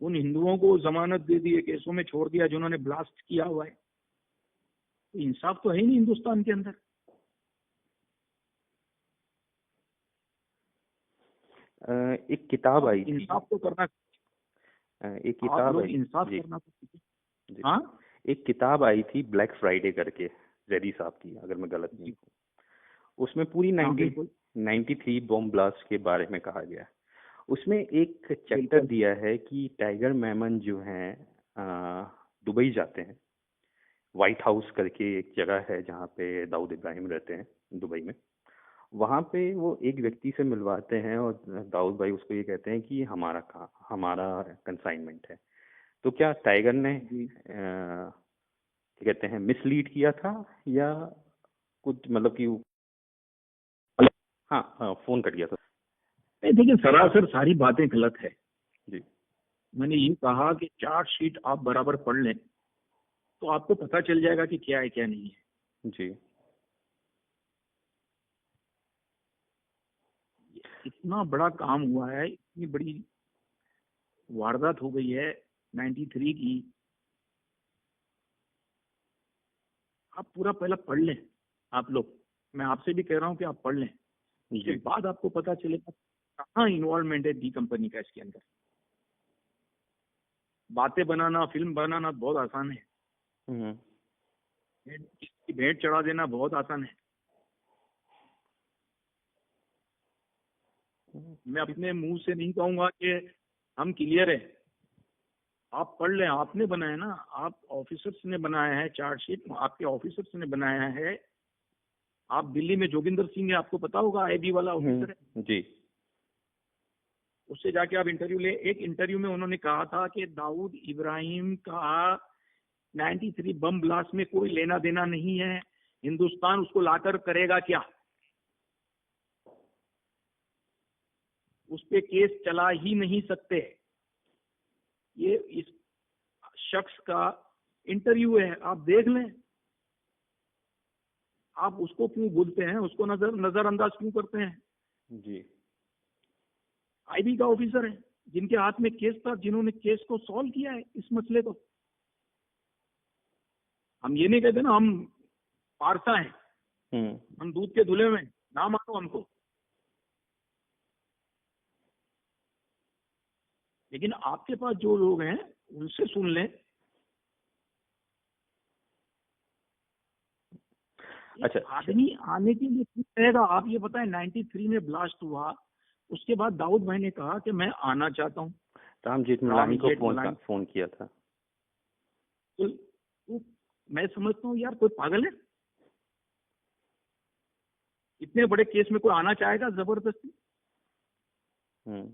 उन हिंदुओं को जमानत दे दी है, केसों में छोड़ दिया जिन्होंने ब्लास्ट किया हुआ है। तो इंसाफ तो है ही नहीं हिंदुस्तान के अंदर। एक किताब अब आई थी। इंसाफ तो करना। एक आप किताब लोग आई। इंसाफ जी करना तो सीखिए। जी। हाँ एक किताब आई थी ब्लैक फ्राइडे करके, जैदी साहब की, अगर मैं गलत नहीं जी। हूँ। उसमें पूरी हाँ बिल्कुल 1993 बॉम्ब ब्लास्ट के बारे में कहा गया है। उसमें एक चैप्टर बिल्कुल। दिया है कि टाइगर मेमन जो हैं दुबई जाते हैं। व्हाइट हाउस करके एक जगह है जहाँ पे दाऊद इब्राहिम रहते हैं दुबई में। वहाँ पे वो एक व्यक्ति से मिलवाते हैं और दाऊद भाई उसको ये कहते हैं कि हमारा कंसाइनमेंट है। तो क्या टाइगर ने जी क्या कहते हैं मिसलीड किया था, या कुछ मतलब कि हाँ हाँ फोन कट गया था। नहीं, देखिए सरासर सारी बातें गलत है। जी मैंने ये कहा कि चार्जशीट आप बराबर पढ़ लें तो आपको पता चल जाएगा कि क्या है क्या नहीं है। जी इतना बड़ा काम हुआ है, इतनी बड़ी वारदात हो गई है 93 की। आप पूरा पहले पढ़ लें आप लोग। मैं आपसे भी कह रहा हूं कि आप पढ़ लें, उसके जी। बाद आपको पता चलेगा कहाँ इन्वॉल्वमेंट है डी कंपनी का इसके अंदर। बातें बनाना, फिल्म बनाना बहुत आसान है, हम्म किसी की भेंट चढ़ा देना बहुत आसान है। मैं अपने मुंह से नहीं कहूंगा कि हम क्लियर है। आप पढ़ लें, आपने बनाया ना, आप ऑफिसर्स ने बनाया है चार्जशीट, आपके ऑफिसर्स ने बनाया है। आप दिल्ली में जोगिंदर सिंह है, आपको पता होगा, आईबी वाला ऑफिसर है। जी उससे जाके आप इंटरव्यू ले। एक इंटरव्यू में उन्होंने कहा था कि दाऊद इब्राहिम का 93 बम ब्लास्ट में कोई लेना देना नहीं है, हिंदुस्तान उसको लाकर करेगा क्या। उस पे केस चला ही नहीं सकते। ये इस शख्स का इंटरव्यू है, आप देख लें। आप उसको क्यों भूलते हैं, उसको नजरअंदाज क्यों करते हैं। जी आईबी का ऑफिसर है, जिनके हाथ में केस था, जिन्होंने केस को सॉल्व किया है इस मसले को। हम ये नहीं कहते ना हम पारसा हैं, हम्म हम दूध के धुले में, ना मानो हमको। लेकिन आपके पास जो लोग हैं उनसे सुन लें। अच्छा आदमी आने के लिए क्यों रहेगा। आप ये बताएं 93 में ब्लास्ट हुआ, उसके बाद दाऊद भाई ने कहा कि मैं आना चाहता हूँ। राम जेठमलानी राम को जेठमलानी फोन किया था। तो मैं समझता हूँ यार कोई पागल है। इतने बड़े केस में कोई आना चाहेगा जबरदस्ती। हम्म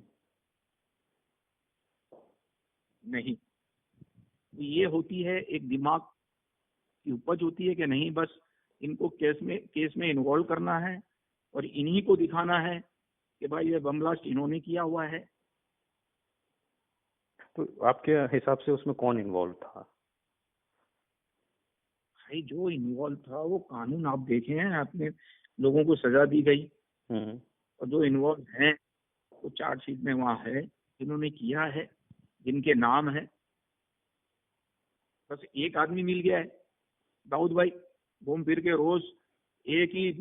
नहीं, तो ये होती है एक दिमाग की उपज होती है कि नहीं, बस इनको केस में इन्वॉल्व करना है और इन्हीं को दिखाना है कि भाई ये बम ब्लास्ट इन्होंने किया हुआ है। तो आपके हिसाब से उसमें कौन इन्वॉल्व था? भाई जो इन्वॉल्व था वो कानून आप देखे हैं, अपने लोगों को सजा दी गई। हम्म और जो इन्वॉल्व हैं वो चार्जशीट में वहाँ है, जिन्होंने किया है, जिनके नाम है। बस एक आदमी मिल गया है, दाऊद भाई। घूम फिर के रोज एक ही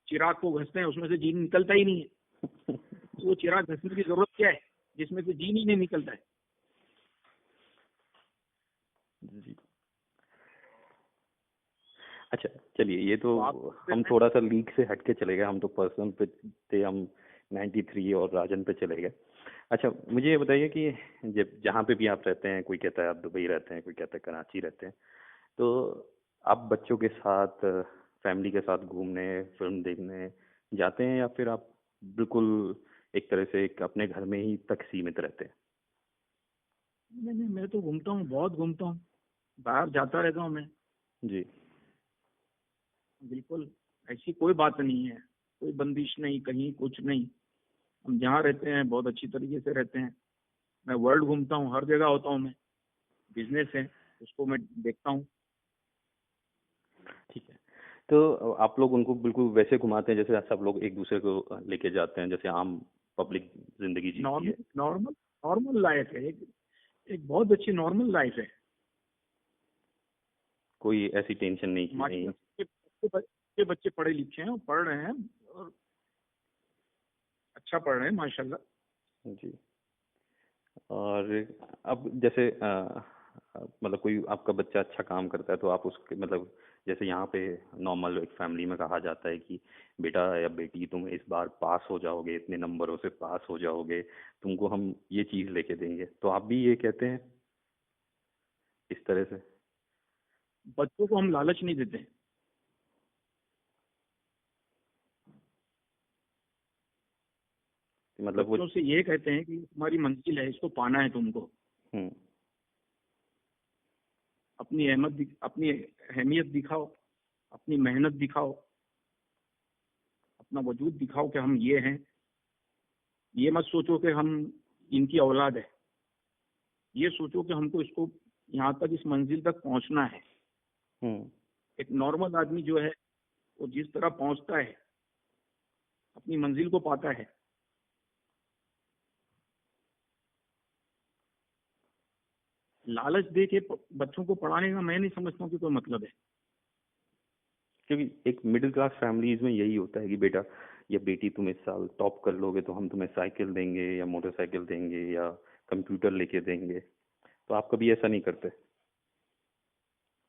चिराग को घसते हैं, उसमें से जी निकलता ही नहीं है। तो वो चिराग घसने की जरूरत क्या है जिसमें से जी नहीं निकलता है। जी। अच्छा चलिए, ये तो तो आप हम थोड़ा सा लीग से हट के चले गए, हम तो पर्सनल पे थे, हम 93 और राजन पे चले गए। अच्छा मुझे ये बताइए कि जब जहाँ पे भी आप रहते हैं, कोई कहता है आप दुबई रहते हैं, कोई कहता है कराची रहते हैं, तो आप बच्चों के साथ, फैमिली के साथ घूमने, फिल्म देखने जाते हैं, या फिर आप बिल्कुल एक तरह से एक अपने घर में ही तक सीमित रहते हैं? नहीं, मैं तो घूमता हूँ, बहुत घूमता हूँ, बाहर जाता रहता हूँ मैं। जी बिल्कुल, ऐसी कोई बात नहीं है, कोई बंदिश नहीं, कहीं कुछ नहीं। हम जहाँ रहते हैं बहुत अच्छी तरीके से रहते हैं। मैं वर्ल्ड घूमता हूँ, हर जगह होता हूँ मैं। बिजनेस है, उसको मैं देखता हूँ। ठीक है। तो आप लोग उनको बिल्कुल वैसे घुमाते हैं जैसे सब लोग एक दूसरे को लेके जाते हैं, जैसे आम पब्लिक जिंदगी जीती है? नॉर्मल नॉर्मल नॉर्मल लाइफ है, एक बहुत अच्छी नॉर्मल लाइफ है। कोई ऐसी टेंशन नहीं की नहीं? माशाल्लाह के बच्चे पढ़े लिखे हैं, पढ़ रहे हैं और अच्छा पढ़ रहे हैं माशाल्लाह। जी। और अब जैसे मतलब कोई आपका बच्चा अच्छा काम करता है तो आप उसके मतलब जैसे यहाँ पे नॉर्मल एक फैमिली में कहा जाता है कि बेटा या बेटी तुम इस बार पास हो जाओगे, इतने नंबरों से पास हो जाओगे, तुमको हम ये चीज़ लेके देंगे, तो आप भी ये कहते हैं इस तरह से? बच्चों को हम लालच नहीं देते हैं। मतलब वो। बच्चों से ये कहते हैं कि तुम्हारी मंजिल है, इसको पाना है तुमको। हम्म। अपनी अहमियत दिखाओ, अपनी मेहनत दिखाओ, अपना वजूद दिखाओ कि हम ये हैं। ये मत सोचो कि हम इनकी औलाद है। ये सोचो कि हमको इसको यहाँ तक, इस मंजिल तक पहुंचना है। हम्म। एक नॉर्मल आदमी जो है वो जिस तरह पहुंचता है, अपनी मंजिल को पाता है। लालच दे के बच्चों को पढ़ाने का मैं नहीं समझता हूँ कि कोई मतलब है। क्योंकि एक मिडिल क्लास फैमिलीज में यही होता है कि बेटा या बेटी तुम इस साल टॉप कर लोगे तो हम तुम्हें साइकिल देंगे या मोटरसाइकिल देंगे या कंप्यूटर लेके देंगे, तो आप कभी ऐसा नहीं करते?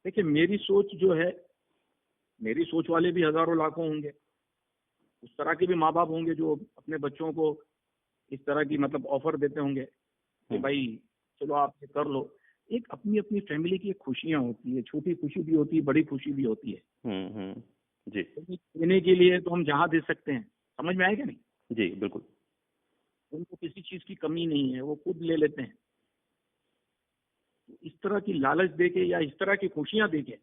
देखिए, मेरी सोच जो है, मेरी सोच वाले भी हजारों लाखों होंगे। उस तरह के भी माँ बाप होंगे जो अपने बच्चों को इस तरह की मतलब ऑफर देते होंगे कि हम्म। भाई चलो आप ये कर लो। एक अपनी अपनी फैमिली की खुशियां होती है, छोटी खुशी भी होती है, बड़ी खुशी भी होती है। हम्म। जी। तो देने के लिए तो हम जहाँ दे सकते हैं। समझ में आएगा नहीं? जी बिल्कुल। उनको किसी चीज की कमी नहीं है, वो खुद ले लेते हैं। तो इस तरह की लालच देके या इस तरह की खुशियां देके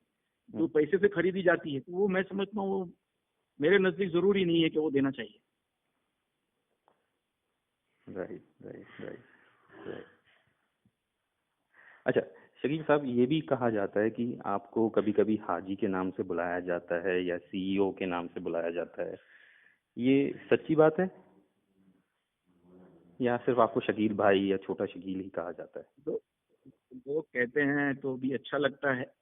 जो पैसे से खरीदी जाती है, तो वो मैं समझता हूँ वो मेरे नजदीक जरूरी नहीं है कि वो देना चाहिए। Right right right right. अच्छा, शकील साहब, ये भी कहा जाता है कि आपको कभी कभी हाजी के नाम से बुलाया जाता है या सीईओ के नाम से बुलाया जाता है, ये सच्ची बात है या सिर्फ आपको शकील भाई या छोटा शकील ही कहा जाता है? तो लोग कहते हैं तो भी अच्छा लगता है,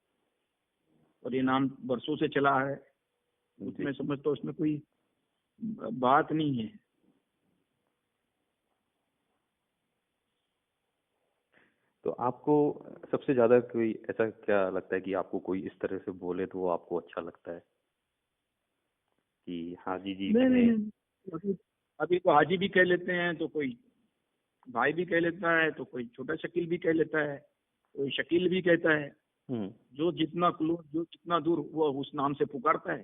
और ये नाम बरसों से चला है। जी। उसमें समझता हूँ उसमें कोई बात नहीं है। तो आपको सबसे ज्यादा कोई ऐसा क्या लगता है कि आपको कोई इस तरह से बोले तो वो आपको अच्छा लगता है कि हाजी जी नहीं कहें? नहीं, अभी अभी तो हाजी भी कह लेते हैं, तो कोई भाई भी कह लेता है, तो कोई छोटा शकील भी कह लेता है, कोई शकील भी कहता है। हम्म। जो जितना क्लोज, जो जितना दूर, वो उस नाम से पुकारता है,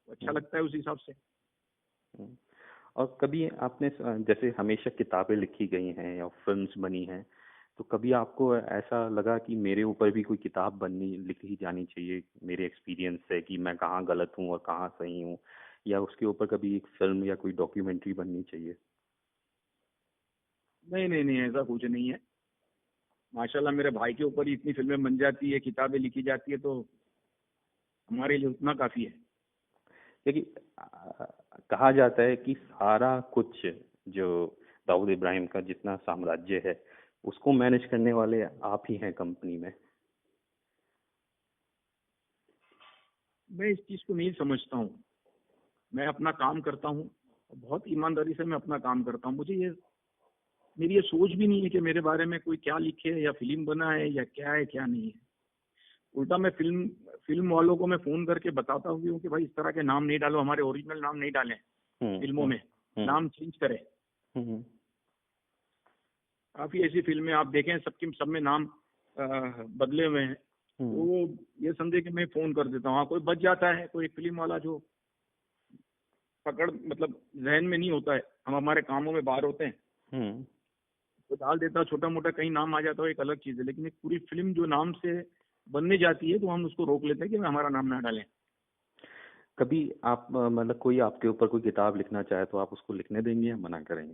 वो अच्छा हम्म। लगता है उस हिसाब से। हम्म। और कभी आपने जैसे हमेशा किताबें लिखी गई हैं या फिल्म्स बनी हैं, तो कभी आपको ऐसा लगा कि मेरे ऊपर भी कोई किताब बननी लिखी जानी चाहिए मेरे एक्सपीरियंस से कि मैं कहाँ गलत हूँ और कहाँ सही हूँ, या उसके ऊपर कभी एक फिल्म या कोई डॉक्यूमेंट्री बननी चाहिए? नहीं नहीं नहीं, ऐसा कुछ नहीं है। माशाल्लाह मेरे भाई के ऊपर ही इतनी फिल्में बन जाती है, किताबें लिखी जाती है, तो हमारे लिए उतना काफी है। क्योंकि कहा जाता है कि सारा कुछ जो दाऊद इब्राहिम का जितना साम्राज्य है उसको मैनेज करने वाले आप ही हैं कंपनी में। मैं इस चीज को नहीं समझता हूँ। मैं अपना काम करता हूँ, बहुत ईमानदारी से मैं अपना काम करता हूँ। मुझे ये, मेरी ये सोच भी नहीं है कि मेरे बारे में कोई क्या लिखे या फिल्म बना है क्या नहीं है। उल्टा मैं फिल्म फिल्म वालों को मैं फोन करके बताता हूँ कि भाई इस तरह के नाम नहीं डालो, हमारे ओरिजिनल नाम नहीं डालें फिल्मों हम्म। में, हम्म। नाम चेंज करें। हम्म। काफी ऐसी फिल्में आप देखें, सबकी सब में नाम बदले हुए हैं। तो हम्म। वो ये समझे कि मैं फोन कर देता हूँ। हाँ, कोई बच जाता है, कोई फिल्म वाला जो पकड़ मतलब जहन में नहीं होता है, हम हमारे कामों में बाहर होते हैं, हम्म। तो डाल देता है। छोटा मोटा कहीं नाम आ जाता है, एक अलग चीज है। लेकिन एक पूरी फिल्म जो नाम से बनने जाती है, तो हम उसको रोक लेते हैं कि हमारा नाम ना डालें। कभी आप मतलब कोई आपके ऊपर कोई किताब लिखना चाहे तो आप उसको लिखने देंगे या मना करेंगे?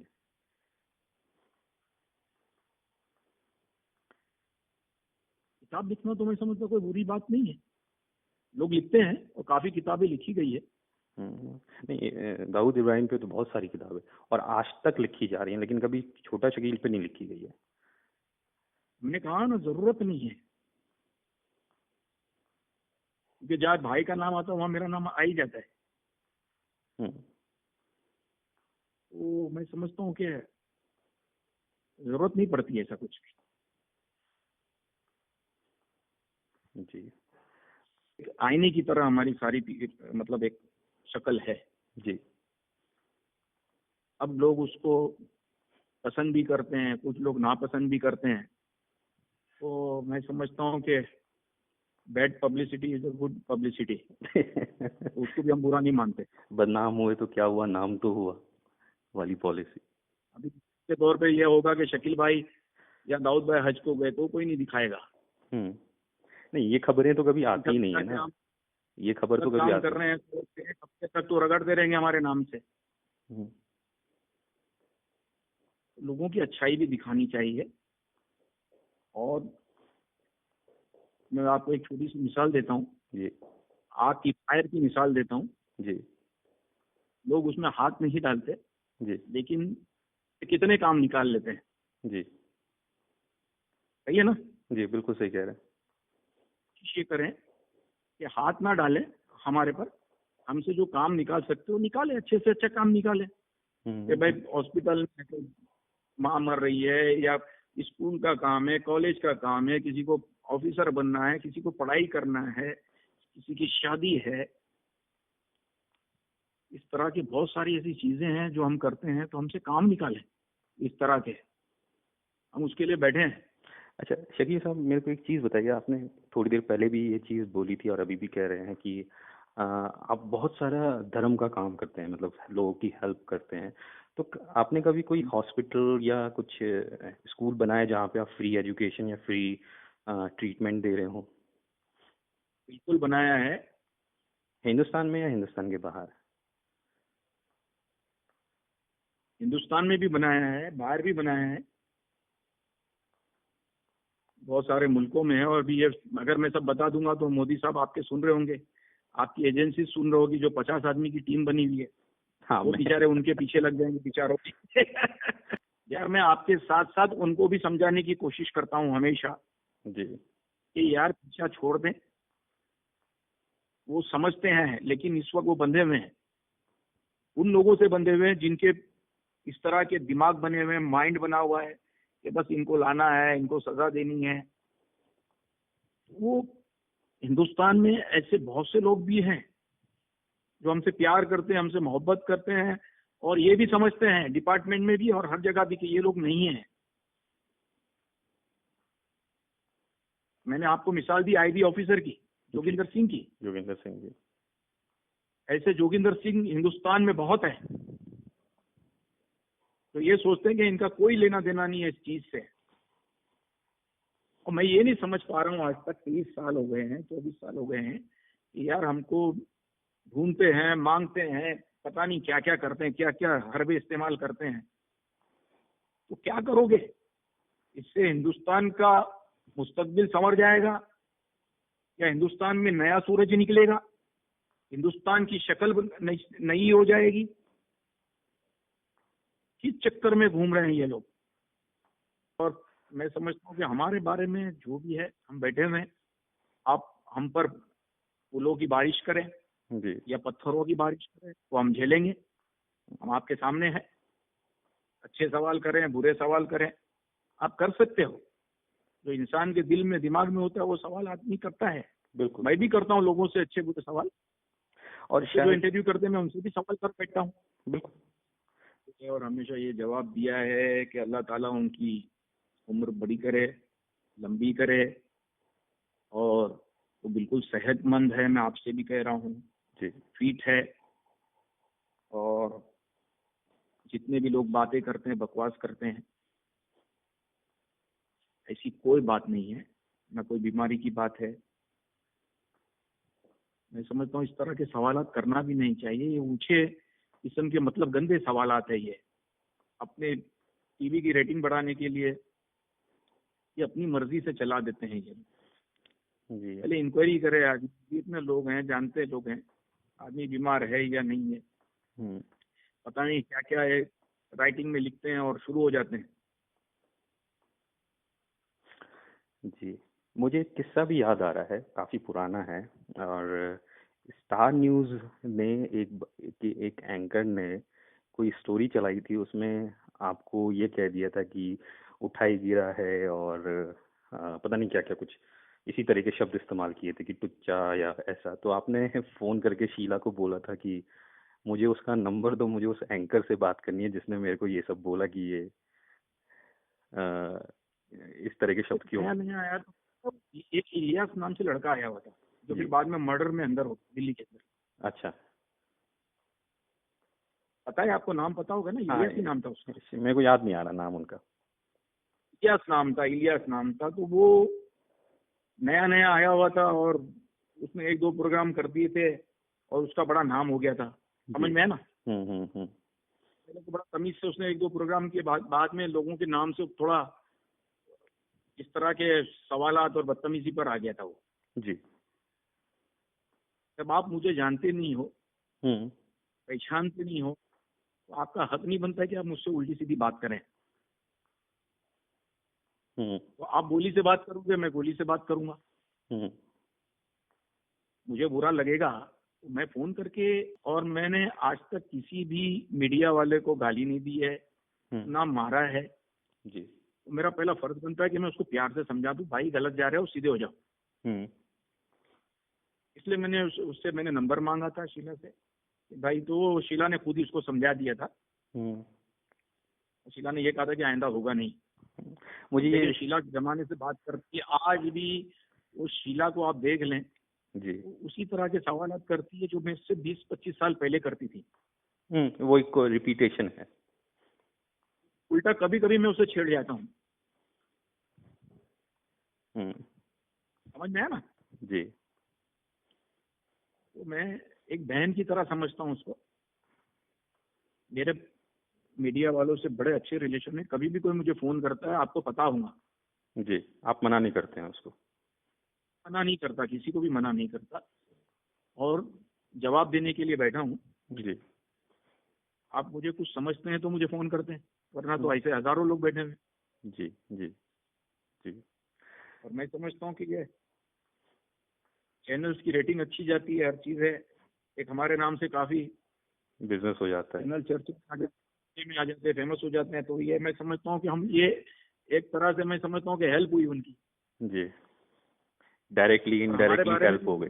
किताब लिखना तो मैं समझता हूँ कोई बुरी बात नहीं है। लोग लिखते हैं और काफी किताबें लिखी गई है। नहीं, दाऊद इब्राहिम पे तो बहुत सारी किताबें और आज तक लिखी जा रही हैं, लेकिन कभी छोटा शकील पे नहीं लिखी गई है। हमने कहा ना, जरूरत नहीं है। क्योंकि जहाँ भाई का नाम आता है वहां मेरा नाम आ ही जाता है। हम्म। तो मैं समझता हूँ कि जरूरत नहीं पड़ती है ऐसा कुछ भी। जी एक आईने की तरह हमारी सारी मतलब एक शक्ल है। जी अब लोग उसको पसंद भी करते हैं, कुछ लोग नापसंद भी करते हैं। तो मैं समझता हूँ कि bad publicity is a good publicity, उसको भी हम बुरा नहीं मानते। बदनाम हुए तो क्या हुआ, नाम तो हुआ वाली पॉलिसी। अभी के तौर पे ये होगा कि शकील भाई या दाऊद भाई हज को गए तो कोई नहीं दिखाएगा। नहीं, ये खबरें तो कभी आती जब ही नहीं है तक ना। हम ये खबर तो गलत कभी काम आती कर रहे हैं तो एक हफ्ते तक तो रगड़ते रहेंगे हमारे नाम से। हम्म, लोगों की अच्छाई भी दिखानी चाहिए। और मैं आपको एक छोटी सी मिसाल देता हूँ, जी आग की फायर की मिसाल देता हूँ। जी लोग उसमें हाथ नहीं डालते, जी लेकिन कितने काम निकाल लेते हैं। जी सही है ना? जी, बिल्कुल सही कह रहे हैं। कोशिश ये करें कि हाथ ना डालें हमारे पर, हमसे जो काम निकाल सकते हो निकालें, अच्छे से अच्छा काम निकालें। कि भाई हम्म, हॉस्पिटल में तो माँ मर रही है, या स्कूल का काम है, कॉलेज का काम है, किसी को ऑफिसर बनना है, किसी को पढ़ाई करना है, किसी की शादी है। इस तरह की बहुत सारी ऐसी चीजें हैं जो हम करते हैं, तो हमसे काम निकालें इस तरह के, हम उसके लिए बैठे हैं। अच्छा शकील साहब, मेरे को एक चीज़ बताइए। आपने थोड़ी देर पहले भी ये चीज़ बोली थी और अभी भी कह रहे हैं कि आप बहुत सारा धर्म का काम करते हैं, मतलब लोगों की हेल्प करते हैं। तो आपने कभी कोई हॉस्पिटल या कुछ स्कूल बनाया जहाँ पे आप फ्री एजुकेशन या फ्री ट्रीटमेंट दे रहे हो? बिल्कुल बनाया है। हिंदुस्तान में या हिंदुस्तान के बाहर? हिंदुस्तान में भी बनाया है, बाहर भी बनाया है, बहुत सारे मुल्कों में है। और भी ये अगर मैं सब बता दूंगा तो मोदी साहब आपके सुन रहे होंगे, आपकी एजेंसी सुन रही होगी, जो 50 आदमी की टीम बनी हुई है, हाँ वो मैं बेचारे उनके पीछे लग जाएंगे बेचारों की। यार मैं आपके साथ साथ उनको भी समझाने की कोशिश करता हूँ हमेशा जी कि यार पीछा छोड़ दें। वो समझते हैं, लेकिन इस वक्त वो बंधे हुए हैं, उन लोगों से बंधे हुए हैं जिनके इस तरह के दिमाग बने हुए हैं, माइंड बना हुआ है कि बस इनको लाना है, इनको सजा देनी है। वो हिंदुस्तान में ऐसे बहुत से लोग भी हैं जो हमसे प्यार करते हैं, हमसे मोहब्बत करते हैं, और ये भी समझते हैं डिपार्टमेंट में भी और हर जगह भी कि ये लोग नहीं हैं। मैंने आपको मिसाल दी आईबी ऑफिसर की, जी, जोगिंदर सिंह की। जोगिंदर सिंह जी। ऐसे जोगिंदर सिंह हिंदुस्तान में बहुत है। तो ये सोचते हैं कि इनका कोई लेना देना नहीं है इस चीज से। और मैं ये नहीं समझ पा रहा हूँ, आज तक 30 साल हो गए हैं, 24 साल हो गए हैं, कि यार हमको ढूंढते हैं, मांगते हैं, पता नहीं क्या क्या करते हैं, क्या क्या हरबे इस्तेमाल करते हैं। तो क्या करोगे? इससे हिंदुस्तान का मुस्तकबिल संवर जाएगा, या हिंदुस्तान में नया सूरज निकलेगा, हिंदुस्तान की शक्ल नई हो जाएगी? किस चक्कर में घूम रहे हैं ये लोग? और मैं समझता हूँ कि हमारे बारे में जो भी है, हम बैठे हुए हैं। आप हम पर फूलों की बारिश करें जी या पत्थरों की बारिश करें, तो हम झेलेंगे। हम आपके सामने हैं। अच्छे सवाल करें, बुरे सवाल करें, आप कर सकते हो। जो इंसान के दिल में, दिमाग में होता है, वो सवाल आदमी करता है। बिल्कुल। मैं भी करता हूँ लोगों से अच्छे बुरे सवाल। और मुझसे जो शायद इंटरव्यू करते हैं, मैं उनसे भी सवाल कर बैठता हूँ। बिल्कुल। और हमेशा ये जवाब दिया है कि अल्लाह ताला उनकी उम्र बड़ी करे, लंबी करे, और वो बिल्कुल सेहतमंद है। मैं आपसे भी कह रहा हूँ, जी फिट है। और जितने भी लोग बातें करते हैं, बकवास करते हैं, ऐसी कोई बात नहीं है, ना कोई बीमारी की बात है। मैं समझता हूँ इस तरह के सवालात करना भी नहीं चाहिए। ये ऊंचे किस्म के, मतलब गंदे सवालात है ये। अपने टीवी की रेटिंग बढ़ाने के लिए ये अपनी मर्जी से चला देते हैं ये। जी पहले इंक्वायरी करे, आदमी इतने लोग हैं, जानते लोग हैं, आदमी बीमार है या नहीं है, हम्म पता नहीं क्या क्या है, राइटिंग में लिखते हैं और शुरू हो जाते हैं। जी, मुझे एक किस्सा भी याद आ रहा है, काफी पुराना है। और स्टार न्यूज़ ने एक एंकर ने कोई स्टोरी चलाई थी, उसमें आपको ये कह दिया था कि उठाई गिरा है और पता नहीं क्या क्या कुछ इसी तरह के शब्द इस्तेमाल किए थे कि टुच्चा या ऐसा। तो आपने फोन करके शीला को बोला था कि मुझे उसका नंबर दो, मुझे उस एंकर से बात करनी है जिसने मेरे को ये सब बोला कि ये अ, इस तरह के तो शब्द क्यों। नया नया आया तो एक इलियास नाम से लड़का आया हुआ था, जो जी। फिर बाद में मर्डर में अंदर हो दिल्ली के अंदर। अच्छा। पता है आपको, नाम पता होगा ना, हाँ, इलियास ही नाम था उसका। मेरे को याद नहीं आ रहा नाम उनका। इलियास नाम था, इलियास नाम था। तो वो नया नया आया हुआ था और उसने एक दो प्रोग्राम कर दिए थे और उसका बड़ा नाम हो गया था, समझ जी। में है ना। हम्म। पहले तो बड़ा तमीज से उसने एक दो प्रोग्राम के बाद में लोगों के नाम से थोड़ा इस तरह के सवालात और बदतमीजी पर आ गया था वो। जी। जब आप मुझे जानते नहीं हो, हम्म पहचानते नहीं हो, तो आपका हक नहीं बनता है कि आप मुझसे उल्टी सीधी बात करें। हम्म तो आप बोली से बात करोगे, मैं गोली से बात करूंगा। हम्म मुझे बुरा लगेगा तो मैं फोन करके, और मैंने आज तक किसी भी मीडिया वाले को गाली नहीं दी है, हम्म, ना मारा है। जी। तो मेरा पहला फर्ज बनता है कि मैं उसको प्यार से समझा दूं, भाई गलत जा रहे हो, सीधे हो जाओ। हम्म इसलिए मैंने उससे मैंने नंबर मांगा था शीला से कि भाई, तो शीला ने खुद ही उसको समझा दिया था। हम्म शीला ने यह कहा था कि आइंदा होगा नहीं। मुझे लेकिन ये। शीला के जमाने से बात करती है, आज भी वो शीला को आप देख लें, जी। वो उसी तरह के सवाल करती है जो मैं इससे 20-25 साल पहले करती थी। वो एक रिपीटेशन है। उल्टा कभी कभी मैं उसे छेड़ जाता हूँ, हम्म समझ में है ना। जी। तो मैं एक बहन की तरह समझता हूँ उसको। मेरे मीडिया वालों से बड़े अच्छे रिलेशन है। कभी भी कोई मुझे फोन करता है, आपको पता होगा, जी, आप मना नहीं करते हैं उसको। मना नहीं करता, किसी को भी मना नहीं करता, और जवाब देने के लिए बैठा हूँ। जी। आप मुझे कुछ समझते हैं तो मुझे फोन करते हैं, वरना तो हम्म, ऐसे हजारों लोग बैठे हुए हैं। जी जी जी। और मैं समझता हूँ कि ये चैनल्स की रेटिंग अच्छी जाती है, हर चीज है, एक हमारे नाम से काफी बिजनेस हो जाता है। चैनल चर्चा में आ जाते हैं, फेमस हो जाते हैं। तो ये मैं समझता हूँ कि हम ये एक तरह से, मैं समझता हूँ कि हेल्प हुई उनकी। जी, डायरेक्टली और हमारे इनडायरेक्टली बारे में हेल्प भी हो गई।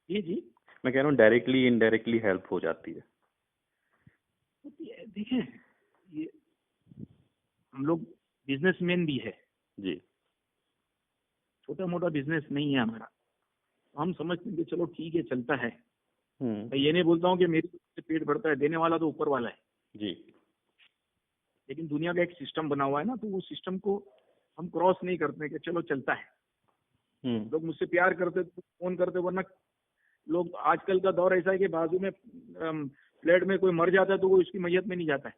जी जी। मैं कह रहा हूँ डायरेक्टली इनडायरेक्टली हेल्प हो जाती है। देखिए, ये हम लोग बिजनेसमैन भी है, जी। छोटा मोटा बिजनेस नहीं है हमारा। हम समझते हैं कि चलो ठीक है, चलता है। हम्म मैं ये नहीं बोलता हूँ कि मेरे से पेट भरता है, देने वाला तो ऊपर वाला है। जी। लेकिन दुनिया का एक सिस्टम बना हुआ है ना, तो वो सिस्टम को हम क्रॉस नहीं करते कि चलो चलता है। हम्म लोग मुझसे प्यार करते तो फोन करते, वरना लोग, आजकल का दौर ऐसा है कि बाजू में फ्लैट में कोई मर जाता है तो वो इसकी मैयत में नहीं जाता है।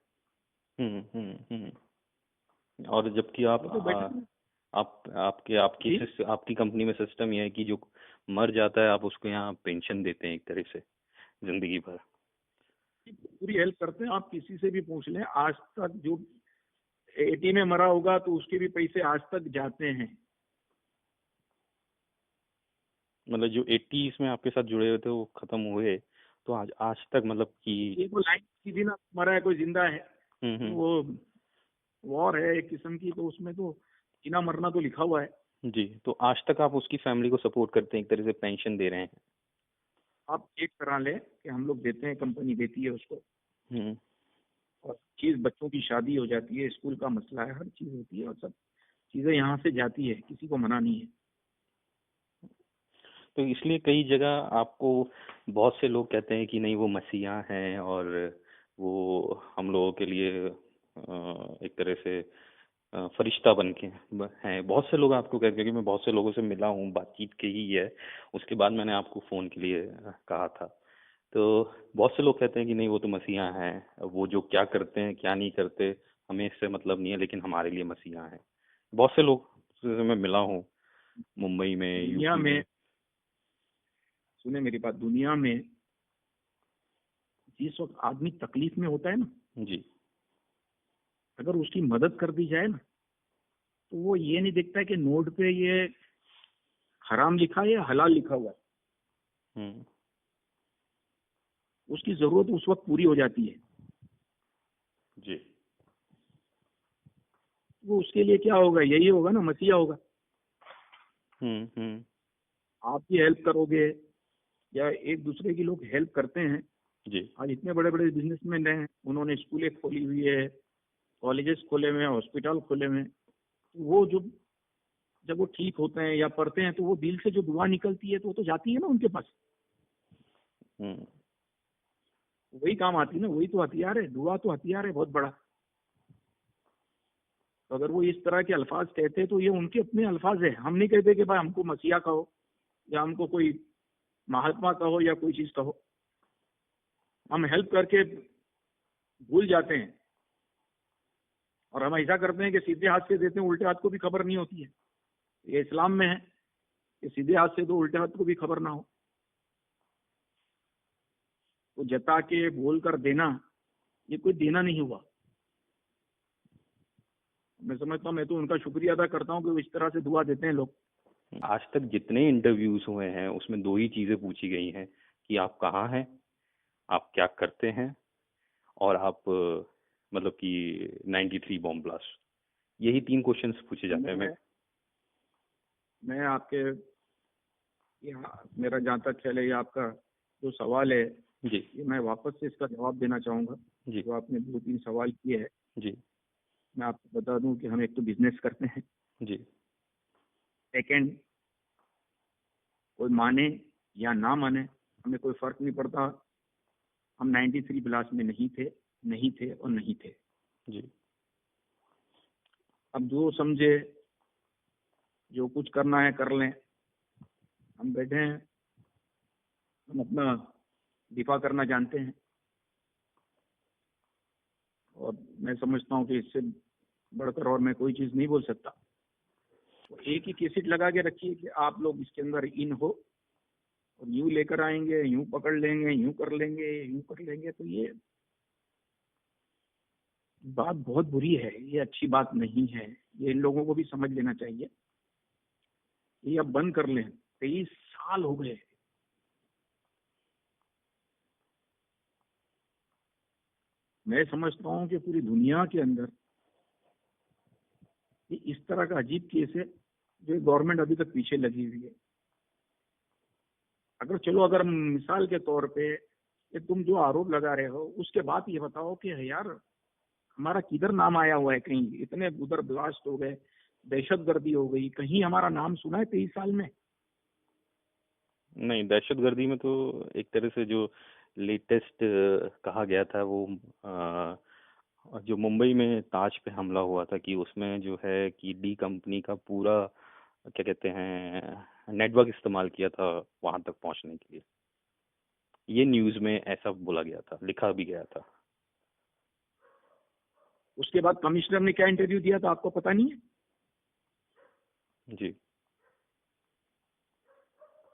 और जबकि आप वो तो बैठे हैं। आपकी जी, आपकी कंपनी में सिस्टम ये है कि जो मर जाता है आप उसको यहाँ पेंशन देते हैं एक तरह से जिंदगी भर। पूरी हेल्प करते हैं। आप किसी से भी पूछ लें, आज तक जो 80 में मरा होगा तो उसके भी पैसे आज तक जाते हैं। मतलब जो 80s में आपके साथ जुड़े हुए थे वो खत्म हुए, तो आज आज तक मतलब कि। ये कोई लाइन सीधी ना, मरा है कोई जिंदा है, हम्म। वो वॉर है एक किस्म की, तो उसमें तो जीना मरना तो लिखा हुआ है। जी, तो आज तक आप उसकी फैमिली को सपोर्ट करते हैं, एक तरह से पेंशन दे रहे हैं। आप एक तरह ले कि हम लोग देते हैं, कंपनी देती है उसको, हम्म और चीज बच्चों की शादी हो जाती है, स्कूल का मसला है, हर चीज होती है, और सब चीजें यहाँ से जाती है, किसी को मना नहीं है। तो इसलिए कई जगह आपको बहुत से लोग कहते हैं कि नहीं वो मसीहा हैं और वो हम लोगों के लिए एक तरह से फरिश्ता बन के हैं। बहुत से लोग आपको कहते हैं कि मैं बहुत से लोगों से मिला हूँ, बातचीत की ही है, उसके बाद मैंने आपको फ़ोन के लिए कहा था। तो बहुत से लोग कहते हैं कि नहीं वो तो मसीहा हैं, वो जो क्या करते हैं क्या नहीं करते हमें इससे मतलब नहीं है, लेकिन हमारे लिए मसीहा हैं। बहुत से लोग से मैं मिला हूँ, मुंबई में, दुनिया यूपी में, में। सुने मेरी बात, दुनिया में जिस वक्त आदमी तकलीफ में होता है ना, जी। अगर उसकी मदद कर दी जाए ना, तो वो ये नहीं देखता है कि नोट पे ये हराम लिखा है या हलाल लिखा हुआ है। हम्म उसकी जरूरत उस वक्त पूरी हो जाती है। जी। वो उसके लिए क्या होगा, यही होगा ना, मसीहा होगा। हम्म। आप भी हेल्प करोगे या एक दूसरे की लोग हेल्प करते हैं। जी। आज इतने बड़े बड़े बिजनेसमैन हैं, उन्होंने स्कूलें खोली हुई है, कॉलेजेस खोले हुए हैं, हॉस्पिटल खोले हुए हैं। वो जो जब वो ठीक होते हैं या पढ़ते हैं तो वो दिल से जो दुआ निकलती है तो वो तो जाती है ना उनके पास, हम्म। वही काम आती है ना, वही तो हथियार है, दुआ तो हथियार है बहुत बड़ा। तो अगर वो इस तरह के अल्फाज कहते हैं तो ये उनके अपने अल्फाज है। हम नहीं कहते कि भाई हमको मसीहा कहो या हमको कोई महात्मा कहो या कोई चीज कहो। हम हेल्प करके भूल जाते हैं और हम ऐसा करते हैं कि सीधे हाथ से देते हैं, उल्टे हाथ को भी खबर नहीं होती है। ये इस्लाम में है कि सीधे हाथ से दो, उल्टे हाथ को भी खबर ना हो। तो जता के बोल कर देना, ये कोई देना नहीं हुआ। मैं समझता हूँ, मैं तो उनका शुक्रिया अदा करता हूँ कि वो इस तरह से दुआ देते हैं लोग। आज तक जितने इंटरव्यूज हुए हैं उसमें दो ही चीजें पूछी गई हैं कि आप कहाँ हैं, आप क्या करते हैं, और आप मतलब कि 93 बॉम्ब ब्लास्ट, यही 3 क्वेश्चंस पूछे जाते हैं। मैं आपके यहाँ, मेरा जहाँ तक ख्याल है, ये आपका जो सवाल है, जी। ये मैं वापस से इसका जवाब देना चाहूँगा। जी। जो आपने 2-3 सवाल किए हैं, जी। मैं आपको बता दूं कि हम एक तो बिजनेस करते हैं। जी। सेकंड, कोई माने या ना माने हमें कोई फर्क नहीं पड़ता। हम 93 ब्लास्ट में नहीं थे, नहीं थे और नहीं थे। जी। अब जो समझे, जो कुछ करना है कर लें। हम बैठे हैं, हम अपना दिफा करना जानते हैं और मैं समझता हूँ कि इससे बढ़कर और मैं कोई चीज़ नहीं बोल सकता। तो एक ही कैसेट लगा के रखिए कि आप लोग इसके अंदर इन हो और यूं लेकर आएंगे, यूं पकड़ लेंगे, यूं कर लेंगे, यूं कर लेंगे। तो ये बात बहुत बुरी है, ये अच्छी बात नहीं है। ये इन लोगों को भी समझ लेना चाहिए। ये अब बंद कर लें। 23 साल हो गए। मैं समझता हूँ कि पूरी दुनिया के अंदर ये इस तरह का अजीब केस है जो गवर्नमेंट अभी तक पीछे लगी हुई है। अगर चलो, अगर मिसाल के तौर पे कि तुम जो आरोप लगा रहे हो उसके बाद ये बताओ कि यार हमारा किधर नाम आया हुआ है, कहीं इतने उधर ब्लास्ट हो गए, दहशतगर्दी हो गई, कहीं हमारा नाम सुना है 23 साल में? नहीं, दहशतगर्दी में तो एक तरह से जो लेटेस्ट कहा गया था वो जो मुंबई में ताज पे हमला हुआ था कि उसमें जो है कि डी कंपनी का पूरा क्या कहते हैं नेटवर्क इस्तेमाल किया था वहां तक पहुंचने के लिए। ये न्यूज में ऐसा बोला गया था, लिखा भी गया था। उसके बाद कमिश्नर ने क्या इंटरव्यू दिया था आपको पता नहीं है? जी।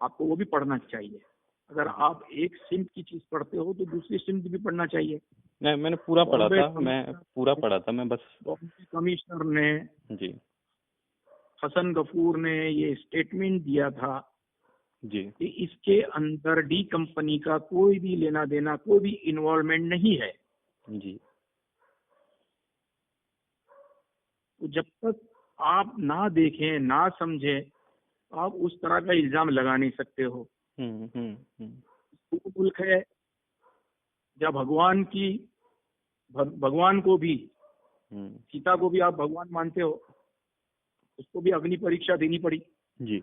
आपको वो भी पढ़ना चाहिए। अगर आप एक सिम्त की चीज पढ़ते हो तो दूसरी सिम्त भी पढ़ना चाहिए। नहीं, मैंने पूरा पढ़ा बॉम्बे था, मैं पूरा पढ़ा था, मैं बस। बॉम्बे कमिश्नर ने, जी। हसन गफूर ने ये स्टेटमेंट दिया था जी। कि इसके अंदर डी कंपनी का कोई भी लेना देना, कोई भी इन्वॉल्वमेंट नहीं है। जी। तो जब तक आप ना देखें, ना समझें, आप उस तरह का इल्जाम लगा नहीं सकते हो। वो मुल्क है जब भगवान को भी, सीता को भी आप भगवान मानते हो, उसको भी अग्नि परीक्षा देनी पड़ी। जी।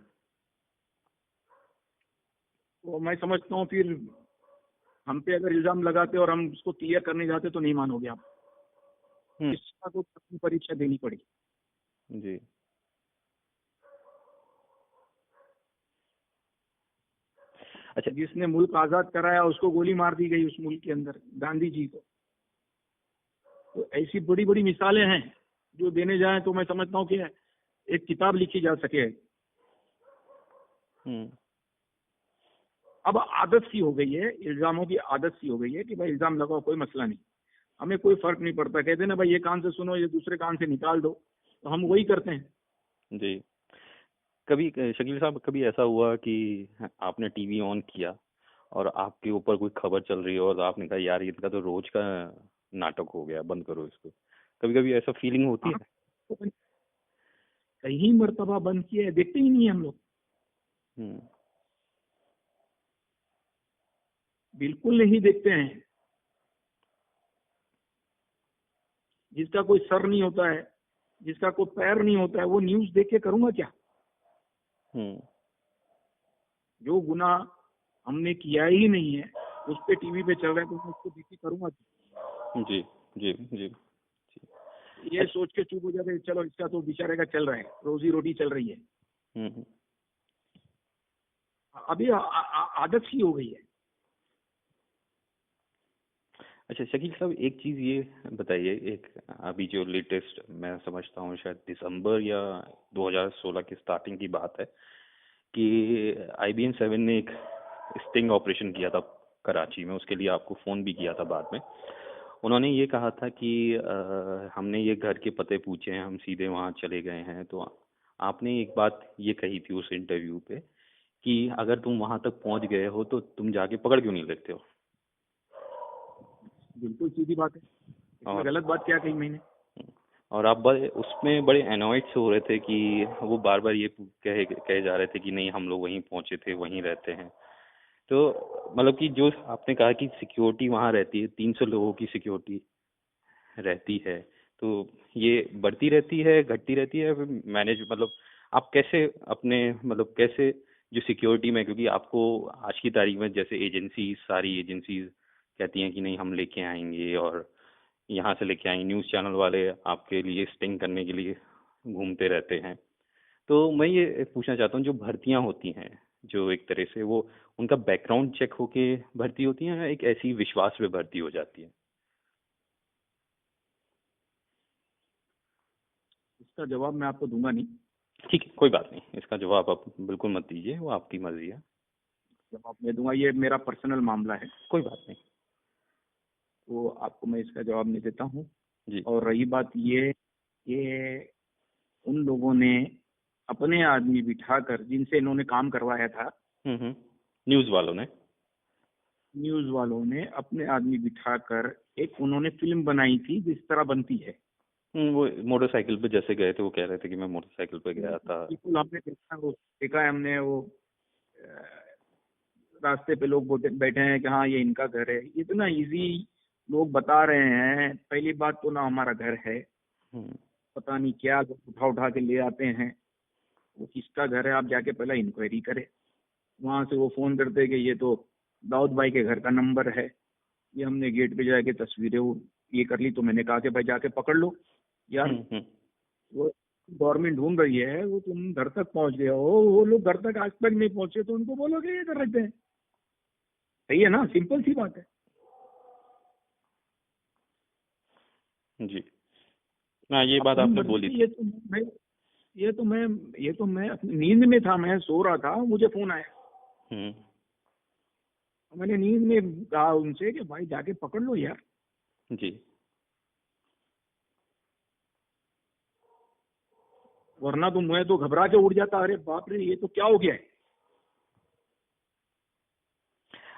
तो मैं समझता हूँ फिर हम पे अगर इल्जाम लगाते और हम उसको क्लियर करने जाते तो नहीं मानोगे आप। सीता को अग्नि परीक्षा देनी पड़ी। जी। अच्छा, जिसने मुल्क आजाद कराया उसको गोली मार दी गई उस मुल्क के अंदर, गांधी जी को। तो ऐसी बड़ी बड़ी मिसालें हैं जो देने जाएं तो मैं समझता हूँ कि एक किताब लिखी जा सके। अब आदत सी हो गई है, इल्जामों की आदत सी हो गई है कि भाई इल्जाम लगाओ, कोई मसला नहीं, हमें कोई फर्क नहीं पड़ता। कहते ना भाई ये कान से सुनो, ये दूसरे कान से निकाल दो, तो हम वही करते हैं। जी। कभी शकील साहब, कभी ऐसा हुआ कि आपने टीवी ऑन किया और आपके ऊपर कोई खबर चल रही है और आपने कहा यार इनका तो रोज का नाटक हो गया, बंद करो इसको? कभी कभी ऐसा फीलिंग होती है? कई मर्तबा बंद किया है, देखते ही नहीं है हम लोग, हम्म, बिल्कुल नहीं देखते हैं। जिसका कोई सर नहीं होता है, जिसका कोई पैर नहीं होता है, वो न्यूज देख के करूंगा क्या? हम्म, जो गुनाह हमने किया ही नहीं है उस पे टीवी पे चल रहा है, तो मैं उसको देख के करूंगा क्या? जी जी जी जी। ये सोच के चुप हो जाते हैं, चलो इसका तो बेचारे का चल रहा है, रोजी रोटी चल रही है। हम्म। अभी आदत सी हो गई है। अच्छा शकील साहब, एक चीज़ ये बताइए, एक अभी जो लेटेस्ट मैं समझता हूँ शायद दिसंबर या 2016 की स्टार्टिंग की बात है कि IBN 7 ने एक स्टिंग ऑपरेशन किया था कराची में। उसके लिए आपको फ़ोन भी किया था बाद में। उन्होंने ये कहा था कि हमने ये घर के पते पूछे हैं, हम सीधे वहाँ चले गए हैं। तो आपने एक बात ये कही थी उस इंटरव्यू पे कि अगर तुम वहाँ तक पहुँच गए हो तो तुम जाके पकड़ क्यों नहीं लेते हो। बिल्कुल सीधी बात है, इसमें और गलत बात क्या कही मैंने? और आप बड़े उसमें बड़े एनॉयड से हो रहे थे कि वो बार बार ये कहे जा रहे थे कि नहीं हम लोग वहीं पहुंचे थे, वहीं रहते हैं। तो मतलब कि जो आपने कहा कि सिक्योरिटी वहाँ रहती है, 300 लोगों की सिक्योरिटी रहती है, तो ये बढ़ती रहती है, घटती रहती है, मैनेज मतलब आप कैसे अपने मतलब कैसे जो सिक्योरिटी में, क्योंकि आपको आज की तारीख में जैसे एजेंसी सारी एजेंसीज कहती हैं कि नहीं हम लेके आएंगे और यहाँ से लेके आएंगे, न्यूज़ चैनल वाले आपके लिए स्टिंग करने के लिए घूमते रहते हैं। तो मैं ये पूछना चाहता हूँ जो भर्तियाँ होती हैं, जो एक तरह से वो उनका बैकग्राउंड चेक होके भर्ती होती है या एक ऐसी विश्वास पे भर्ती हो जाती है। इसका जवाब मैं आपको दूंगा नहीं। ठीक है, कोई बात नहीं, इसका जवाब आप बिल्कुल मत दीजिए, वो आपकी मर्जी है। जवाब मैं दूंगा, ये मेरा पर्सनल मामला है, कोई बात नहीं। तो आपको मैं इसका जवाब नहीं देता हूँ। जी। और रही बात ये उन लोगों ने अपने आदमी बिठाकर, जिनसे इन्होंने काम करवाया था, न्यूज़ वालों ने। न्यूज वालों ने अपने आदमी बिठाकर एक उन्होंने फिल्म बनाई थी जिस तरह बनती है। वो मोटरसाइकिल पे जैसे गए थे, वो कह रहे थे कि मैं मोटरसाइकिल पे गया था। बिल्कुल, हमने देखा है हमने वो रास्ते पे लोग बैठे हैं कि हाँ ये इनका घर है, इतना इजी लोग बता रहे हैं। पहली बात तो ना हमारा घर है, हम्म, पता नहीं क्या लोग उठा उठा के ले आते हैं। वो किसका घर है आप जाके पहले इंक्वायरी करें। वहां से वो फोन करते कि ये तो दाऊद भाई के घर का नंबर है। ये हमने गेट पे जाके तस्वीरें ये कर ली, तो मैंने कहा कि भाई जाके पकड़ लो यार। वो गवर्नमेंट ढूंढ रही है, वो तुम घर तक पहुंच गए हो, वो लोग घर तक आज तक नहीं पहुंचे, तो उनको बोलोगे ये कर रहे थे। सही है ना, सिंपल सी बात है। जी। हाँ, ये बात अपनी आपने मर्जी बोली से थी। ये तो मैं अपनी नींद में था, मैं सो रहा था, मुझे फोन आया। हम्म। मैंने नींद में कहा उनसे कि भाई जाके पकड़ लो यार, जी। वरना तो मैं तो घबरा के उड़ जाता, अरे बाप रे ये तो क्या हो गया है।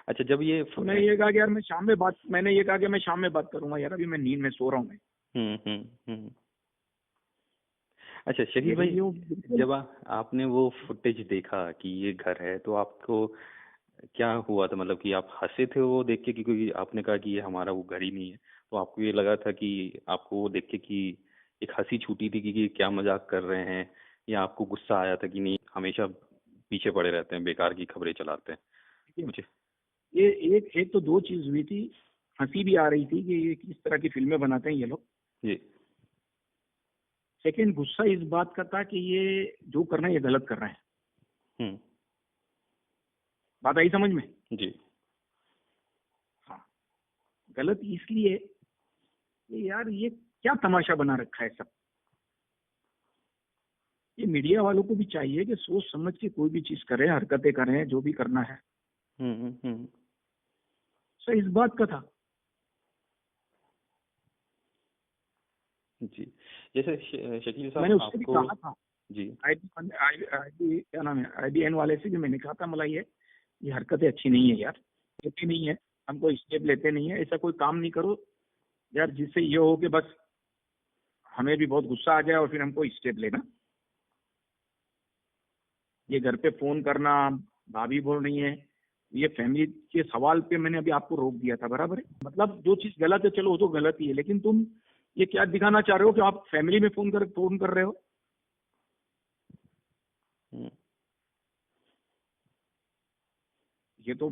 अच्छा, जब ये तो मैंने ये कहा कि यार मैंने ये कहा कि मैं शाम में बात करूंगा यार, अभी मैं नींद में सो रहा हूँ मैं। हम्म। अच्छा शकील भाई, बिल्कुल। जब आपने वो फुटेज देखा कि ये घर है, तो आपको क्या हुआ था, मतलब कि आप हंसे थे वो देख के कि क्योंकि आपने कहा कि ये हमारा वो घर ही नहीं है, तो आपको ये लगा था कि आपको वो देख के कि एक हंसी छूटी थी कि क्या मजाक कर रहे हैं, या आपको गुस्सा आया था कि नहीं हमेशा पीछे पड़े रहते हैं, बेकार की खबरें चलाते हैं मुझे। ये एक तो दो चीज हुई थी। हंसी भी आ रही थी कि ये किस तरह की फिल्में बनाते हैं ये लोग। जी। सेकंड, गुस्सा इस बात का था कि ये जो कर रहे हैं ये गलत कर रहे हैं। हम्म। बात आई समझ में? जी। हाँ, गलत इसलिए कि यार ये क्या तमाशा बना रखा है सब। ये मीडिया वालों को भी चाहिए कि सोच समझ के कोई भी चीज करें, हरकतें करें, जो भी करना है। हम्म। सर इस बात का था। जी। जैसे शकील साहब मैंने उससे भी आपको। कहा था, जी। क्या नाम है, IBN वाले से भी मैंने कहा था, मतलब ये हरकतें अच्छी नहीं है यार, लेती नहीं है, हमको स्टेप लेते नहीं है, ऐसा कोई काम नहीं करो यार जिससे ये हो कि बस हमें भी बहुत गुस्सा आ जाए और फिर हमको स्टेप लेना। ये घर पे फोन करना, भाभी बोल रही है, ये फैमिली के सवाल पे मैंने अभी आपको रोक दिया था, बराबर है। मतलब जो चीज गलत है चलो वो तो गलत ही है, लेकिन तुम ये क्या दिखाना चाह रहे हो कि आप फैमिली में फोन कर रहे हो। हम्म, ये तो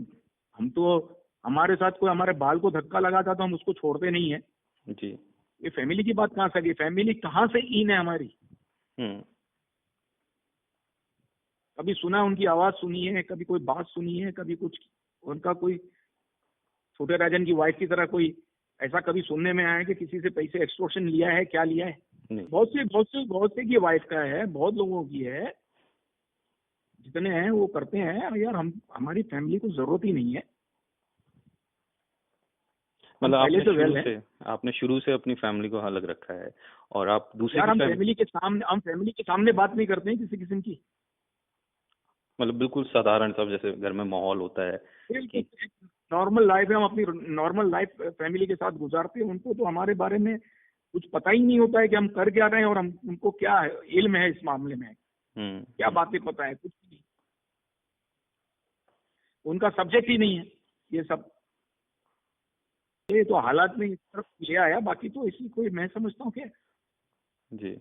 हम तो, हमारे साथ कोई हमारे बाल को धक्का लगाता तो हम उसको छोड़ते नहीं है। जी। ये फैमिली की बात कहाँ से आ गई, फैमिली कहाँ से इन है हमारी। हम्म। कभी सुना उनकी आवाज सुनी है, कभी कोई बात सुनी है, कभी कुछ उनका कोई छोटे राजन की वाइफ की तरह कोई ऐसा कभी सुनने में आया है कि किसी से पैसे एक्सटॉर्शन लिया है, क्या लिया है। नहीं। बहुत से की वाइफ का है, बहुत लोगों की है, जितने हैं वो करते हैं यार। हम हमारी फैमिली को जरूरत ही नहीं है, हम मतलब पहले आपने तो शुरू वेल है से आपने शुरू से अपनी फैमिली को अलग रखा है, और आप दूसरे यार। की फैमिली, हम फैमिली के सामने बात नहीं करते हैं किसी किस्म की। मतलब बिल्कुल साधारण सब जैसे घर में माहौल होता है बिल्कुल कि। नॉर्मल लाइफ है, हम अपनी नॉर्मल लाइफ फैमिली के साथ गुजारते हैं। उनको तो हमारे बारे में कुछ पता ही नहीं होता है कि हम कर क्या रहे हैं, और हम उनको क्या है, इल्म है इस मामले में, क्या हम्म। बातें पता है, कुछ नहीं। उनका सब्जेक्ट ही नहीं है ये सब। ये तो हालात में इस तरफ ले आया, बाकी तो इसी कोई, मैं समझता हूँ कि जी।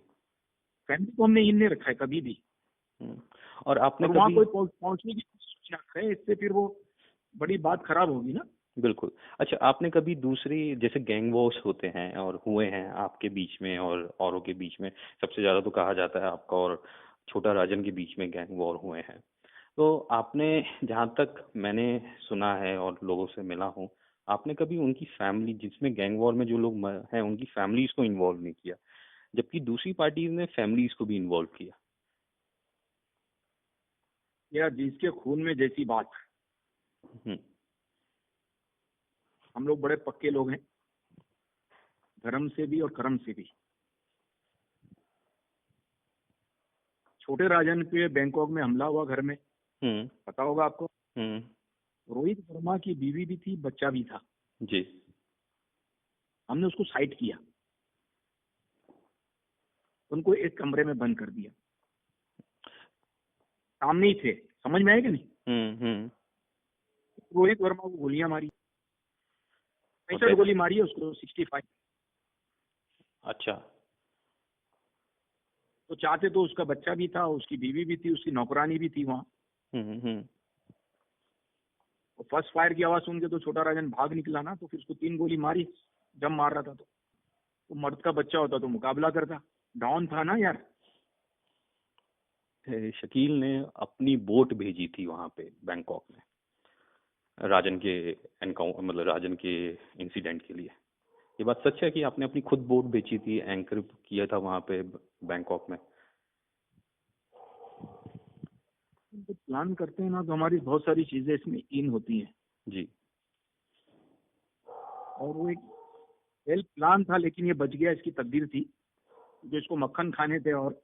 फैमिली को हमने इन नहीं रखा है कभी भी, हम्म। और आपने और वहाँ कभी, कोई पहुंचने की कोशिश ना करे, इससे फिर वो बड़ी बात खराब होगी ना। बिल्कुल, अच्छा, आपने कभी दूसरी, जैसे गैंग वॉर्स होते हैं और हुए हैं आपके बीच में और औरों के बीच में, सबसे ज्यादा तो कहा जाता है आपका और छोटा राजन के बीच में गैंग वॉर हुए हैं, तो आपने, जहां तक मैंने सुना है और लोगों से मिला हूँ, आपने कभी उनकी फैमिली, जिसमें गैंग वॉर में जो लोग हैं उनकी फैमिलीज को इन्वॉल्व नहीं किया, जबकि दूसरी पार्टी ने फैमिलीज को भी इन्वॉल्व किया। या जिसके खून में जैसी बात। हम्म। हम लोग बड़े पक्के लोग हैं, धर्म से भी और कर्म से भी। छोटे राजन पे बैंकॉक में हमला हुआ घर में, हम्म। पता होगा आपको। हम्म। रोहित वर्मा की बीवी भी थी, बच्चा भी था। जी। हमने उसको साइड किया, उनको एक कमरे में बंद कर दिया, सामने ही थे, समझ में आया कि नहीं। हम्म। रोहित वर्मा को गोलियां मारी, और 65 गोली मारी है उसको, 65। अच्छा। तो चाहते तो उसका बच्चा भी था, उसकी बीवी भी थी, उसकी नौकरानी भी थी वहां। हम्म। तो फर्स्ट फायर की आवाज सुन के तो छोटा राजन भाग निकला ना, तो फिर उसको 3 गोली मारी जब मार रहा था। तो मर्द का बच्चा होता तो मुकाबला करता, डॉन था ना यार। शकील ने अपनी बोट भेजी थी वहां पे बैंकॉक में, राजन के एनकाउंटर, मतलब राजन के इंसिडेंट के लिए। ये बात सच है कि आपने अपनी खुद बोट भेजी थी, एंकर किया था वहां पे बैंकॉक में? तो प्लान करते हैं ना, तो हमारी बहुत सारी चीजें इसमें इन होती हैं। जी। और वो एक वेल प्लान था, लेकिन ये बच गया, इसकी तकदीर थी, जो इसको मक्खन खाने थे। और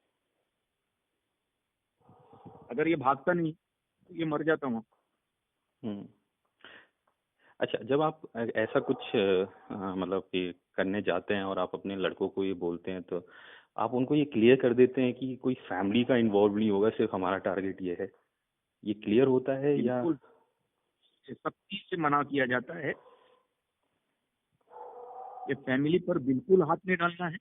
अगर ये भागता नहीं तो ये मर जाता वहाँ। हम्म। अच्छा, जब आप ऐसा कुछ मतलब कि करने जाते हैं और आप अपने लड़कों को ये बोलते हैं, तो आप उनको ये क्लियर कर देते हैं कि कोई फैमिली का इन्वॉल्व नहीं होगा, सिर्फ हमारा टारगेट ये है, ये क्लियर होता है या? बिल्कुल सख्ती से मना किया जाता है, ये फैमिली पर बिल्कुल हाथ नहीं डालना है,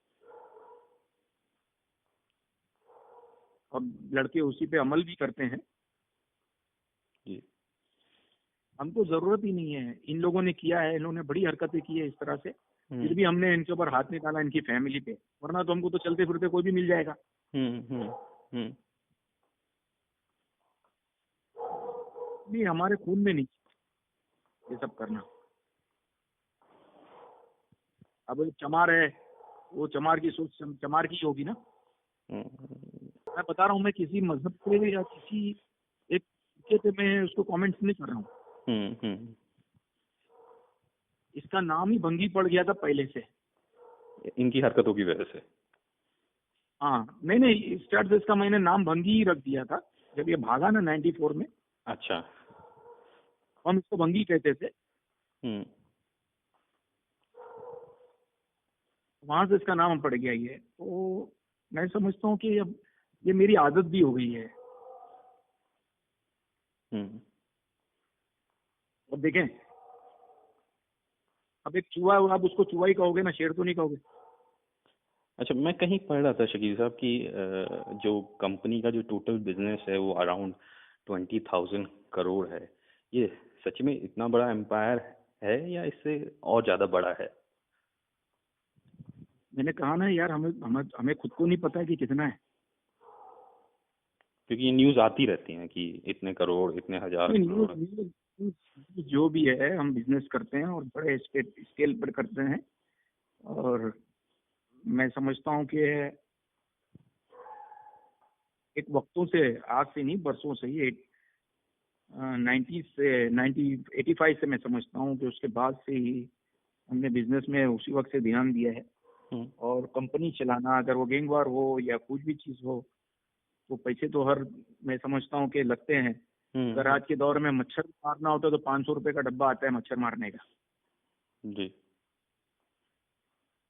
और लड़के उसी पे अमल भी करते हैं। जी। हमको जरूरत ही नहीं है, इन लोगों ने किया है, इन लोगों ने बड़ी हरकतें की है इस तरह से, हम्म। फिर भी हमने इनके ऊपर हाथ नहीं डाला, इनकी फैमिली पे। वरना तो हमको तो चलते फिरते कोई भी मिल जाएगा। हम्म। हम्म। हम्म। नहीं, हमारे खून में नहीं ये सब करना। अब एक चमार है, वो चमार की सोच चमार की होगी ना। हम्म। मैं बता रहा हूँ, मैं किसी मजहब पे या किसी एक तरीके पे मैं उसको कमेंट्स नहीं कर रहा हूँ। हम्म। इसका नाम ही भंगी पड़ गया था पहले से। इनकी हरकतों की वजह से? हाँ, नहीं नहीं, स्टार्ट से इसका मैंने नाम भंगी ही रख दिया था। जब ये भागा ना 94 में, अच्छा। हम इसको भंगी कहते थे। हम्म। वहां से इसका नाम पड़ गया ये। तो मैं समझता हूँ कि अब ये मेरी आदत भी हो गई है। हम्म। अब देखें, अब एक चूहा है, आप उसको चूहा ही कहोगे ना, शेर तो नहीं कहोगे। अच्छा, मैं कहीं पढ़ रहा था शकील साहब कि जो कंपनी का जो टोटल बिजनेस है वो अराउंड 20,000 करोड़ है। ये सच में इतना बड़ा एम्पायर है या इससे और ज़्यादा बड़ा है? मैंने कहा ना यार, हमें हमें हमें खुद को नहीं पता है कि कितना है। क्योंकि ये न्यूज़ आती रहती हैं कि इतने करोड़, इतने हजार नहीं, करोड़। जो भी है, हम बिजनेस करते हैं और बड़े स्केल पर करते हैं। और मैं समझता हूँ कि एक वक्तों से, आज से नहीं बरसों से ही, 90 से 85 से मैं समझता हूँ कि उसके बाद से ही हमने बिजनेस में उसी वक्त से ध्यान दिया है। हम्म। और कंपनी चलाना, अगर वो गैंगवार हो या कुछ भी चीज़ हो, तो पैसे तो हर, मैं समझता हूँ कि लगते हैं। अगर आज के दौर में मच्छर मारना होता है तो 500 रुपये का डब्बा आता है मच्छर मारने का। जी।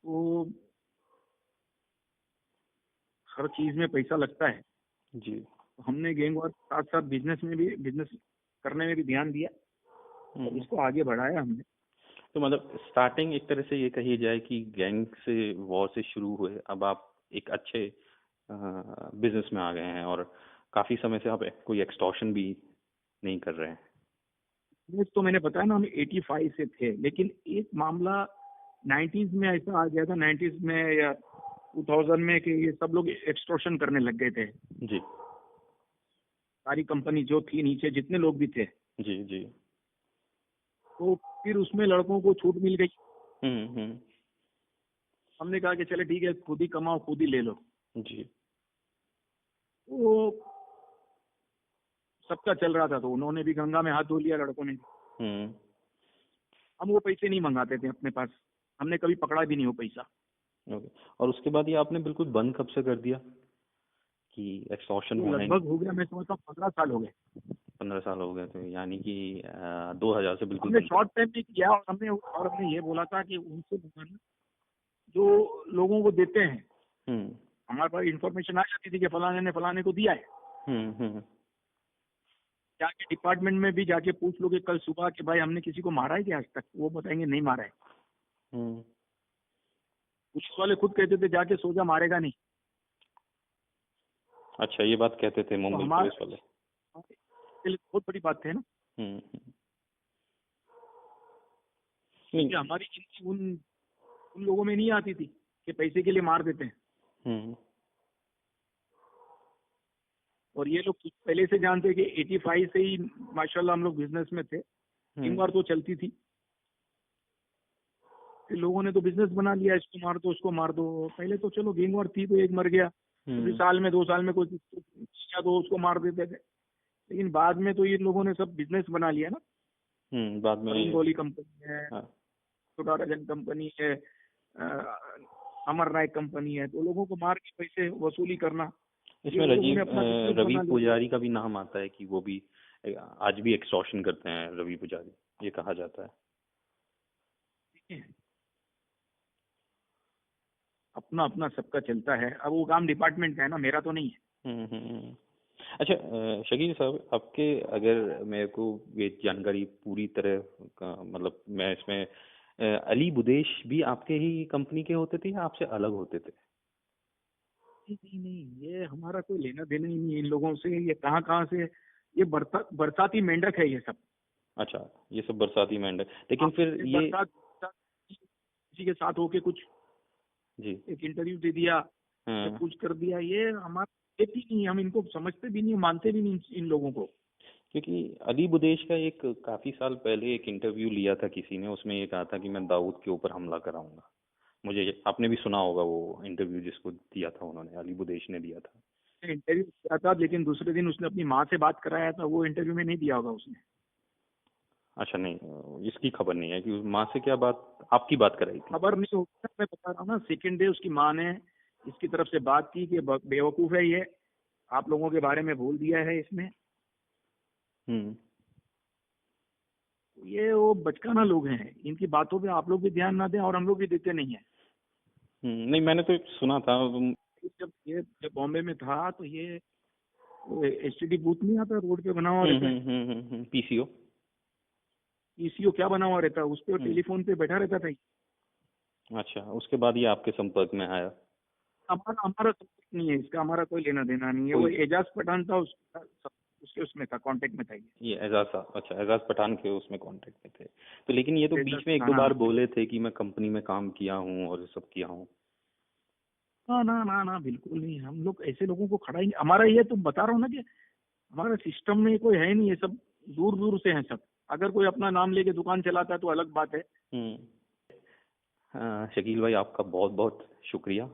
तो हर चीज़ में पैसा लगता है। जी। तो हमने गैंगवार के साथ साथ बिजनेस करने में भी ध्यान दिया और इसको आगे बढ़ाया हमने। तो मतलब स्टार्टिंग एक तरह से ये कही जाए कि गैंग से, वॉर से शुरू हुए, अब आप एक अच्छे बिजनेस में आ गए हैं और काफी समय से आप कोई एक्सटॉर्शन भी नहीं कर रहे हैं। बिजनेस तो मैंने बताया ना, हम 85 से थे, लेकिन एक मामला 90s में ऐसा आ गया था, 90s में या 2000 में, कि ये सब लोग एक्सटॉर्शन करने लग गए थे। जी। सारी कंपनी जो थी, नीचे जितने लोग भी थे। जी। जी। तो फिर उसमें लड़कों को छूट मिल गई। हम्म। हमने कहा कि चले ठीक है, खुद ही कमाओ, खुद ही ले लो। जी। तो सबका चल रहा था, तो उन्होंने भी गंगा में हाथ धो लिया, लड़कों ने। हम्म। हम वो पैसे नहीं मंगाते थे अपने पास, हमने कभी पकड़ा भी नहीं वो पैसा। ओके। और उसके बाद ये आपने बिल्कुल बंद कब से कर दिया कि एक्सटॉर्शन वो होना ही नहीं? लगभग हो गया, मैं समझता हूँ 15 साल हो गए। 15 साल हो गए, तो यानी कि 2000 से बिल्कुल हमने बंद शॉर्ट टाइम में किया, और हमने ये बोला था कि उनसे मंगाना जो लोगों को देते हैं। कर। हम्म। हमारे पास इंफॉर्मेशन आ जाती थी कि फलाने ने फलाने को दिया है। हम्म। जाके डिपार्टमेंट में भी जाके पूछ लो कि कल सुबह कि भाई हमने किसी को मारा है क्या आज तक, वो बताएंगे नहीं मारा है। हम्म। पुलिस वाले खुद कहते थे जाके सो जा, मारेगा नहीं। अच्छा, ये बात कहते थे तो मुंबई हमारे पुलिस वाले? के लिए बहुत बड़ी बात है ना, नहीं। क्योंकि हमारी गिनती उन उन लोगों में नहीं आती थी कि पैसे के लिए मार देते हैं। हम्म। और ये लोग पहले से जानते हैं कि 85 से ही माशाल्लाह हम लोग बिजनेस में थे। एक बार तो चलती थी, फिर लोगों ने तो बिजनेस बना लिया, इसको मार दो उसको मार दो। पहले तो चलो गैंग वॉर थी, तो एक मर गया, तो फिर साल में 2 साल में कोई या तो उसको मार देते थे। लेकिन बाद में तो ये लोगों ने सब बिजनेस बना लिया ना। बाद में। अरुण गोली कंपनी है, हाँ। छोटा राजन कंपनी है, अमर नायक कंपनी है, तो लोगों को मार के पैसे वसूली करना, ये इसमें लोगों ने अपना बिजनेस रवि बना लिया। पुजारी का भी नाम आता है कि वो भी आज भी एक्सटॉर्शन करते हैं, रवि पुजारी, ये कहा जाता है। ठीक है, अपना अपना सबका चलता है। अब वो काम डिपार्टमेंट का है ना, मेरा तो नहीं है। अच्छा, शकील साहब, आपके, अगर मेरे को ये जानकारी पूरी तरह मतलब मैं इसमें अली बुदेश भी आपके ही कंपनी के होते थे या आपसे अलग होते थे? नहीं नहीं, ये हमारा कोई लेना देना ही नहीं है इन लोगों से। ये कहाँ कहाँ से, ये बरसाती मेंढक है ये सब। अच्छा, ये सब बरसाती मेंढक, लेकिन हाँ, फिर ये ये। बरसात किसी के साथ होके कुछ जी। एक इंटरव्यू दे दिया या हाँ। कुछ कर दिया, ये हमारा खेती नहीं है। हम इनको समझते भी नहीं, मानते भी नहीं इन लोगों को। क्योंकि अली बुदेश का एक काफी साल पहले एक इंटरव्यू लिया था किसी ने, उसमें ये कहा था कि मैं दाऊद के ऊपर हमला कराऊंगा। मुझे, आपने भी सुना होगा वो इंटरव्यू जिसको दिया था उन्होंने, अली बुदेश ने दिया था। इंटरव्यू किया था, लेकिन दूसरे दिन उसने अपनी माँ से बात कराया था, वो इंटरव्यू में नहीं दिया होगा उसने। अच्छा, नहीं, इसकी खबर नहीं है कि उस माँ से क्या बात, आपकी बात कराई थी? खबर नहीं होगी, मैं बता रहा हूँ ना। सेकेंड डे उसकी माँ ने इसकी तरफ से बात की कि बेवकूफ़ है ये, आप लोगों के बारे में बोल दिया है इसने। हम्म। ये वो बचकाना लोग हैं, इनकी बातों पे आप लोग भी ध्यान ना दें और हम लोग भी देते नहीं है। नहीं, मैंने तो सुना था जब बॉम्बे में था, तो ये एसटीडी बूथ नहीं आता रोड पे बना हुआ रहता है, पीसीओ। पीसीओ क्या बना हुआ रहता है, उस पे टेलीफोन पे बैठा रहता था। अच्छा, उसके बाद ये आपके संपर्क में आया। हमारा हमारा संपर्क नहीं है इसका, हमारा कोई लेना देना नहीं है। वो एजाज पठान था, उसके उसमें था, कांटेक्ट में था ये एजाज साहब। अच्छा, एजाज पठान के उसमें कांटेक्ट में थे। तो लेकिन ये तो एजाज बीच में एक दो बार बोले थे कि मैं कंपनी में काम किया हूँ और सब किया हूँ। ना ना ना ना, बिल्कुल नहीं। हम लोग ऐसे लोगों को खड़ा ही नहीं। हमारा ये तो बता रहा हूँ ना कि हमारे सिस्टम में कोई है नहीं, ये सब दूर दूर से हैं सब। अगर कोई अपना नाम लेके दुकान चलाता है तो अलग बात है। शकील भाई, आपका बहुत बहुत शुक्रिया।